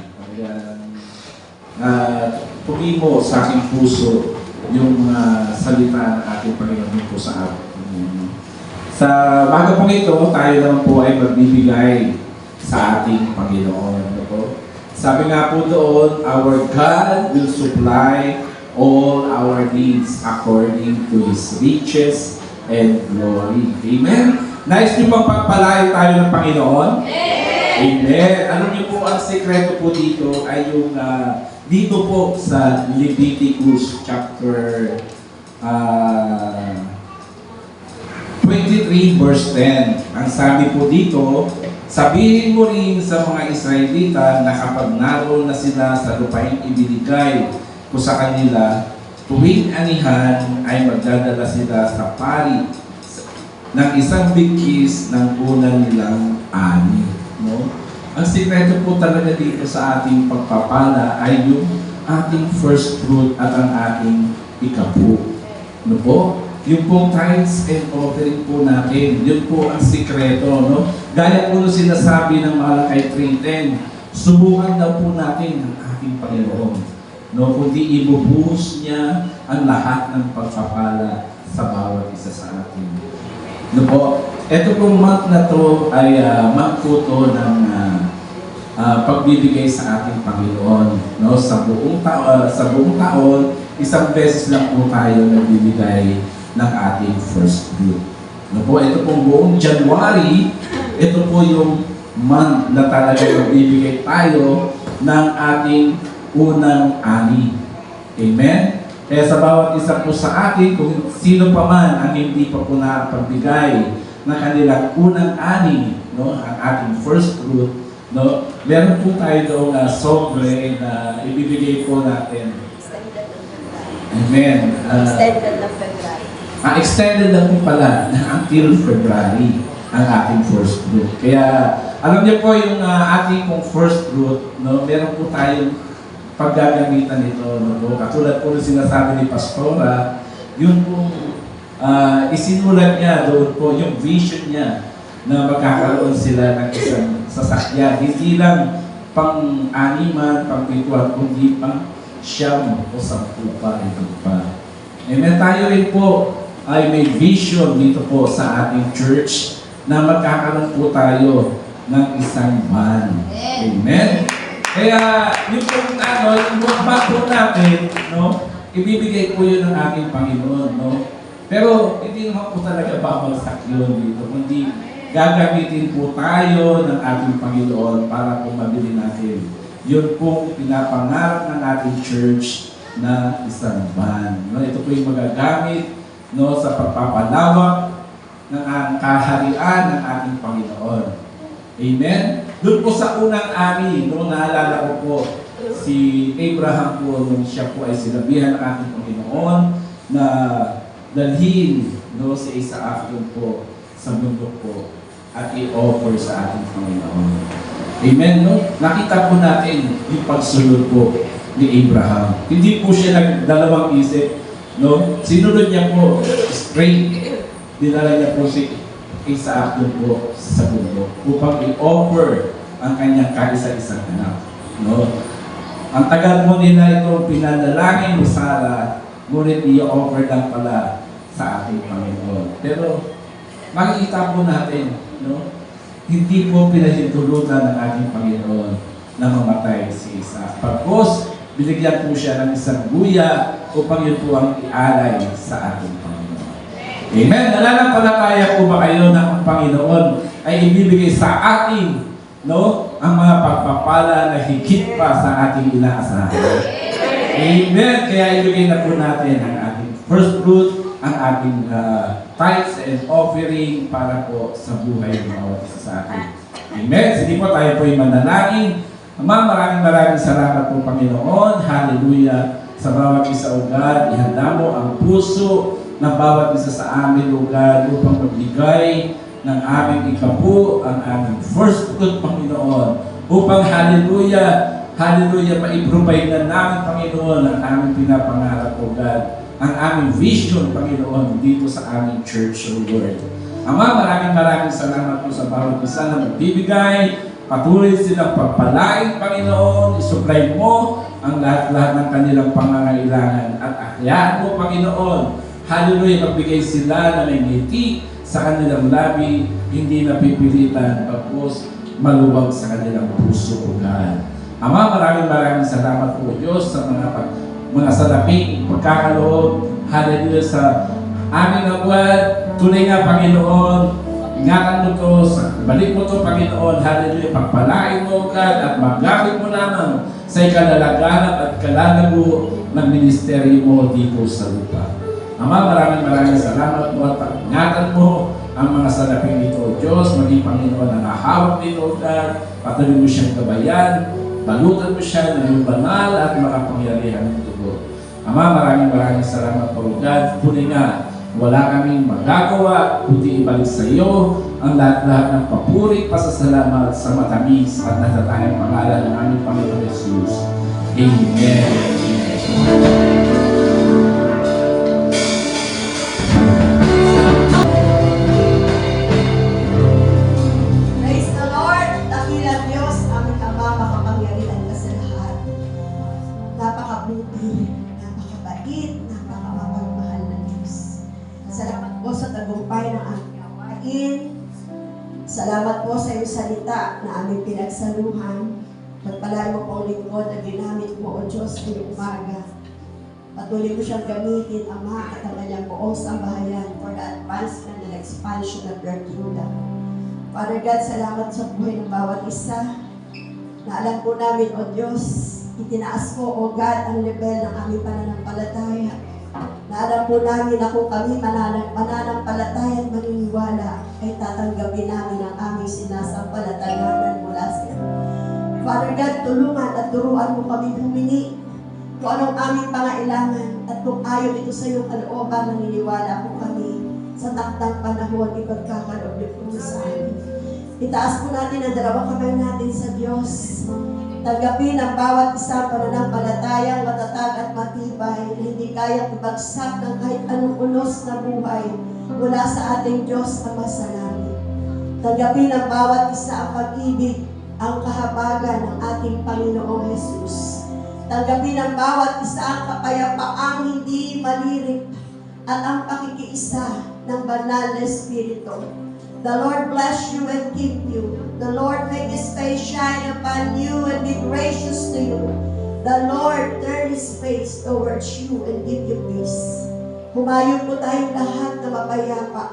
Pumimo sa aking puso yung salita ng ating Panginoon po sa awit. Sa baga pong ito, tayo naman po ay magbibigay sa ating Panginoon. Ano po? Sabi nga po doon, our God will supply all our needs according to His riches and glory. Amen? Nais niyo bang pagpalain tayo ng Panginoon? Amen! Alam niyo po, ang sekreto po dito ay yung dito po sa Leviticus chapter 23 verse 10. Ang sabi po dito, sabihin mo rin sa mga Israelita na kapag naroon na sila sa lupaing ibinigay ko sa kanila, tuwing anihan ay magdadala sila sa pari ng isang bigkis ng unang nilang ani. No? Ang sikreto po talaga dito sa ating pagpapala ay yung ating first fruit at ang ating ikapu. No po? Yung pong tithes and offering po natin, yun po ang sikreto. No? Gaya po nung sinasabi ng Malakay 3:10, subukan daw po natin ang ating Panginoon. No, kundi ibubuhos niya ang lahat ng pagpapala sa bawat isa sa atin. No po, ito pong month na to ay month po to ng pagbibigay sa ating Panginoon. No, sa buong taon, isang beses lang po tayo nagbibigay ng ating first fruit. No po, ito pong buong January, ito po yung month na talaga magbibigay tayo ng ating unang ani. Amen? Kaya sa bawat isa po sa atin, kung sino pa man ang hindi pa po nakapagbigay ng kanilang unang ani, no, ang ating first fruit, no, meron po tayo doong sobre na ibibigay po natin. Amen. Extended na February. Extended na po pala until February ang ating first fruit. Kaya alam niyo po yung ating pong first fruit, no, meron po tayong paggagamitan nito. No? Katulad po ng sinasabi ni Pastora, yun po isinulat niya doon po yung vision niya na magkakaroon sila ng isang sasakyan. Hindi lang pang-animan, pang-pituan, kundi pang-siyam o 10 pa, ito pa. Amen. Tayo rin po ay may vision dito po sa ating church na magkakaroon po tayo ng isang van. Amen. Kaya yung yung back po natin, no, ibibigay po yun ng ating Panginoon, no. Pero hindi naman po talaga babagsak yun dito, kundi gagamitin po tayo ng ating Panginoon para po mabili natin. Yun po pinapangarap ng ating church na isang van. No, ito po yung magagamit, no, sa pagpapalawak ng kaharian ng ating Panginoon. Amen? Doon po sa unang ari, noong naalala ko po, si Abraham po, nung siya po ay sinabihan ng ating Panginoon na dalhin si Isaac doon po sa bundok po at i-offer sa ating Panginoon. Amen? No? Nakita po natin yung pagsunod po ni Abraham. Hindi po siya nagdalawang isip. No? Sinunod niya po straight. Dinala niya po si Isaac doon po sa bundok upang i-offer ang kanyang kaisa-isang anak. No? Ang tagal mo nila itong pinanalangin ni Sarah, ngunit i-offer lang pala sa ating Panginoon. Pero makikita po natin, no? Hindi po pinahintulutan ng ating Panginoon na mamatay si Isaac. Pagkos, binigyan po siya ng isang guya upang yun po ang ialay sa ating Panginoon. Amen? Nananampalataya po ba kayo na ang Panginoon ay ibibigay sa atin, no, ang mga pagpapala na higit pa sa ating inaasahan? Amen? Kaya ibigay na po natin ang ating first fruit, ang ating tithes and offering para po sa buhay ng bawat isa sa atin. Amen? Sige po, tayo po ay manalangin. Ama, maraming salamat po, Panginoon. Hallelujah. Sa bawat isa, O God, ihanda mo ang puso ng bawat isa sa amin, O God, upang magbigay ng aming ikapu, ang aming first fruit, Panginoon. Upang, hallelujah, maiprovide na namin, Panginoon, ang aming pinapangarap, O God. Ang aming vision, Panginoon, dito sa aming church, O Lord. Ama, maraming salamat po sa bawat isa na magbibigay. Patuloy silang pagpalain, Panginoon. Isupply mo ang lahat-lahat ng kanilang pangangailangan. At akyaan mo, Panginoon. Hallelujah, magbigay sila na may ngiti sa kanilang labi, hindi napipilitan, pagpos maluwag sa kanilang puso, O God. Ama, maraming salamat po, Diyos, sa mga salaping pagkakaloob. Hallelujah, sa aming nagwad. Tunay nga, Panginoon, ingatan mo to, balik mo to, Panginoon, hallelujah, pagpalain mo, God, at magamit mo naman sa ikalalaganap at kalalago ng ministeryo mo dito sa lupa. Ama, maraming salamat mo at ingatan mo ang mga salaping ito, Diyos, maging Panginoon na nahawak din, O God, patuloy mo siyang gabayan, balutan mo siya ng iyong banal at makapangyarihan ng dugo. Ama, maraming salamat po, God. Tunay nga, wala kaming magagawa kundi ibalik sa iyo ang lahat-lahat ng papuri, pasasalamat sa matamis at natatanging pangalan ng aming Panginoon Jesus. Amen. Praise the Lord! Dakila Diyos, aming Ama, makapangyarihan ka sa lahat. Napakabuti, napakabait, napakamapagmahal na Diyos. Salamat po sa tagumpay ng aming gawain. Salamat po sa iyong salita na aming pinagsaluhan. Pagpalain mo po ang lingkod na ginamit mo, O Diyos, ngayong umaga. Patuloy mo siyang gamitin, Ama, at ang kanyang buong sambahayan for the advancement and expansion of your kingdom. Father God, salamat sa buhay ng bawat isa. Na alam po namin, O Diyos, itinaas mo, O God, ang level ng aming pananampalataya. Na alam po namin na kung kami mananampalataya at maniniwala, ay tatanggapin namin ang aming sinasampalatayanan mula sa iyo. Father God, tulungan at turuan mo kami humingi kung anong aming pangailangan at kung ayon ito sa iyong kalooban, naniniwala po kami sa takdang panahon ipagkakaloob po sa amin. Itaas po natin ang dalawang kamay natin sa Diyos. Tanggapin ang bawat isang pananampalatayang matatag at matibay na hindi kayang ibagsak ng kahit anong unos na buhay mula sa ating Diyos Ama sa langit. Tanggapin ang bawat isa ang pag-ibig, ang kahabagan ng ating Panginoong Jesus. Tanggapin ang bawat isa ang kapayapaang hindi malirik at ang pakikiisa ng banal na Espiritu. The Lord bless you and keep you. The Lord make His face shine upon you and be gracious to you. The Lord turn His face towards you and give you peace. Humayon po tayong lahat na mapayapa.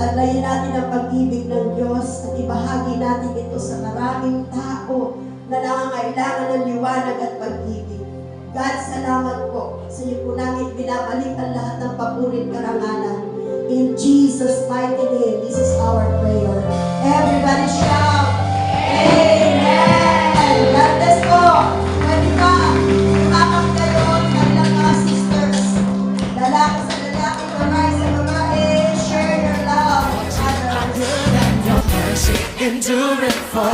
Taglayin natin ang pag-ibig ng Diyos at ibahagi natin ito sa maraming tao na nangangailangan ng liwanag at pag-ibig. God, salamat po. Sa iyo po namin binabalik ang lahat ng papurit karangalan. In Jesus' mighty name, this is our prayer. Everybody shout, Amen! God bless po. Pwede ba? Tumakap kayo sa kanilang mga sisters. Lalaki sa lalaki, babae sa babae. Share your love with others. Endure it for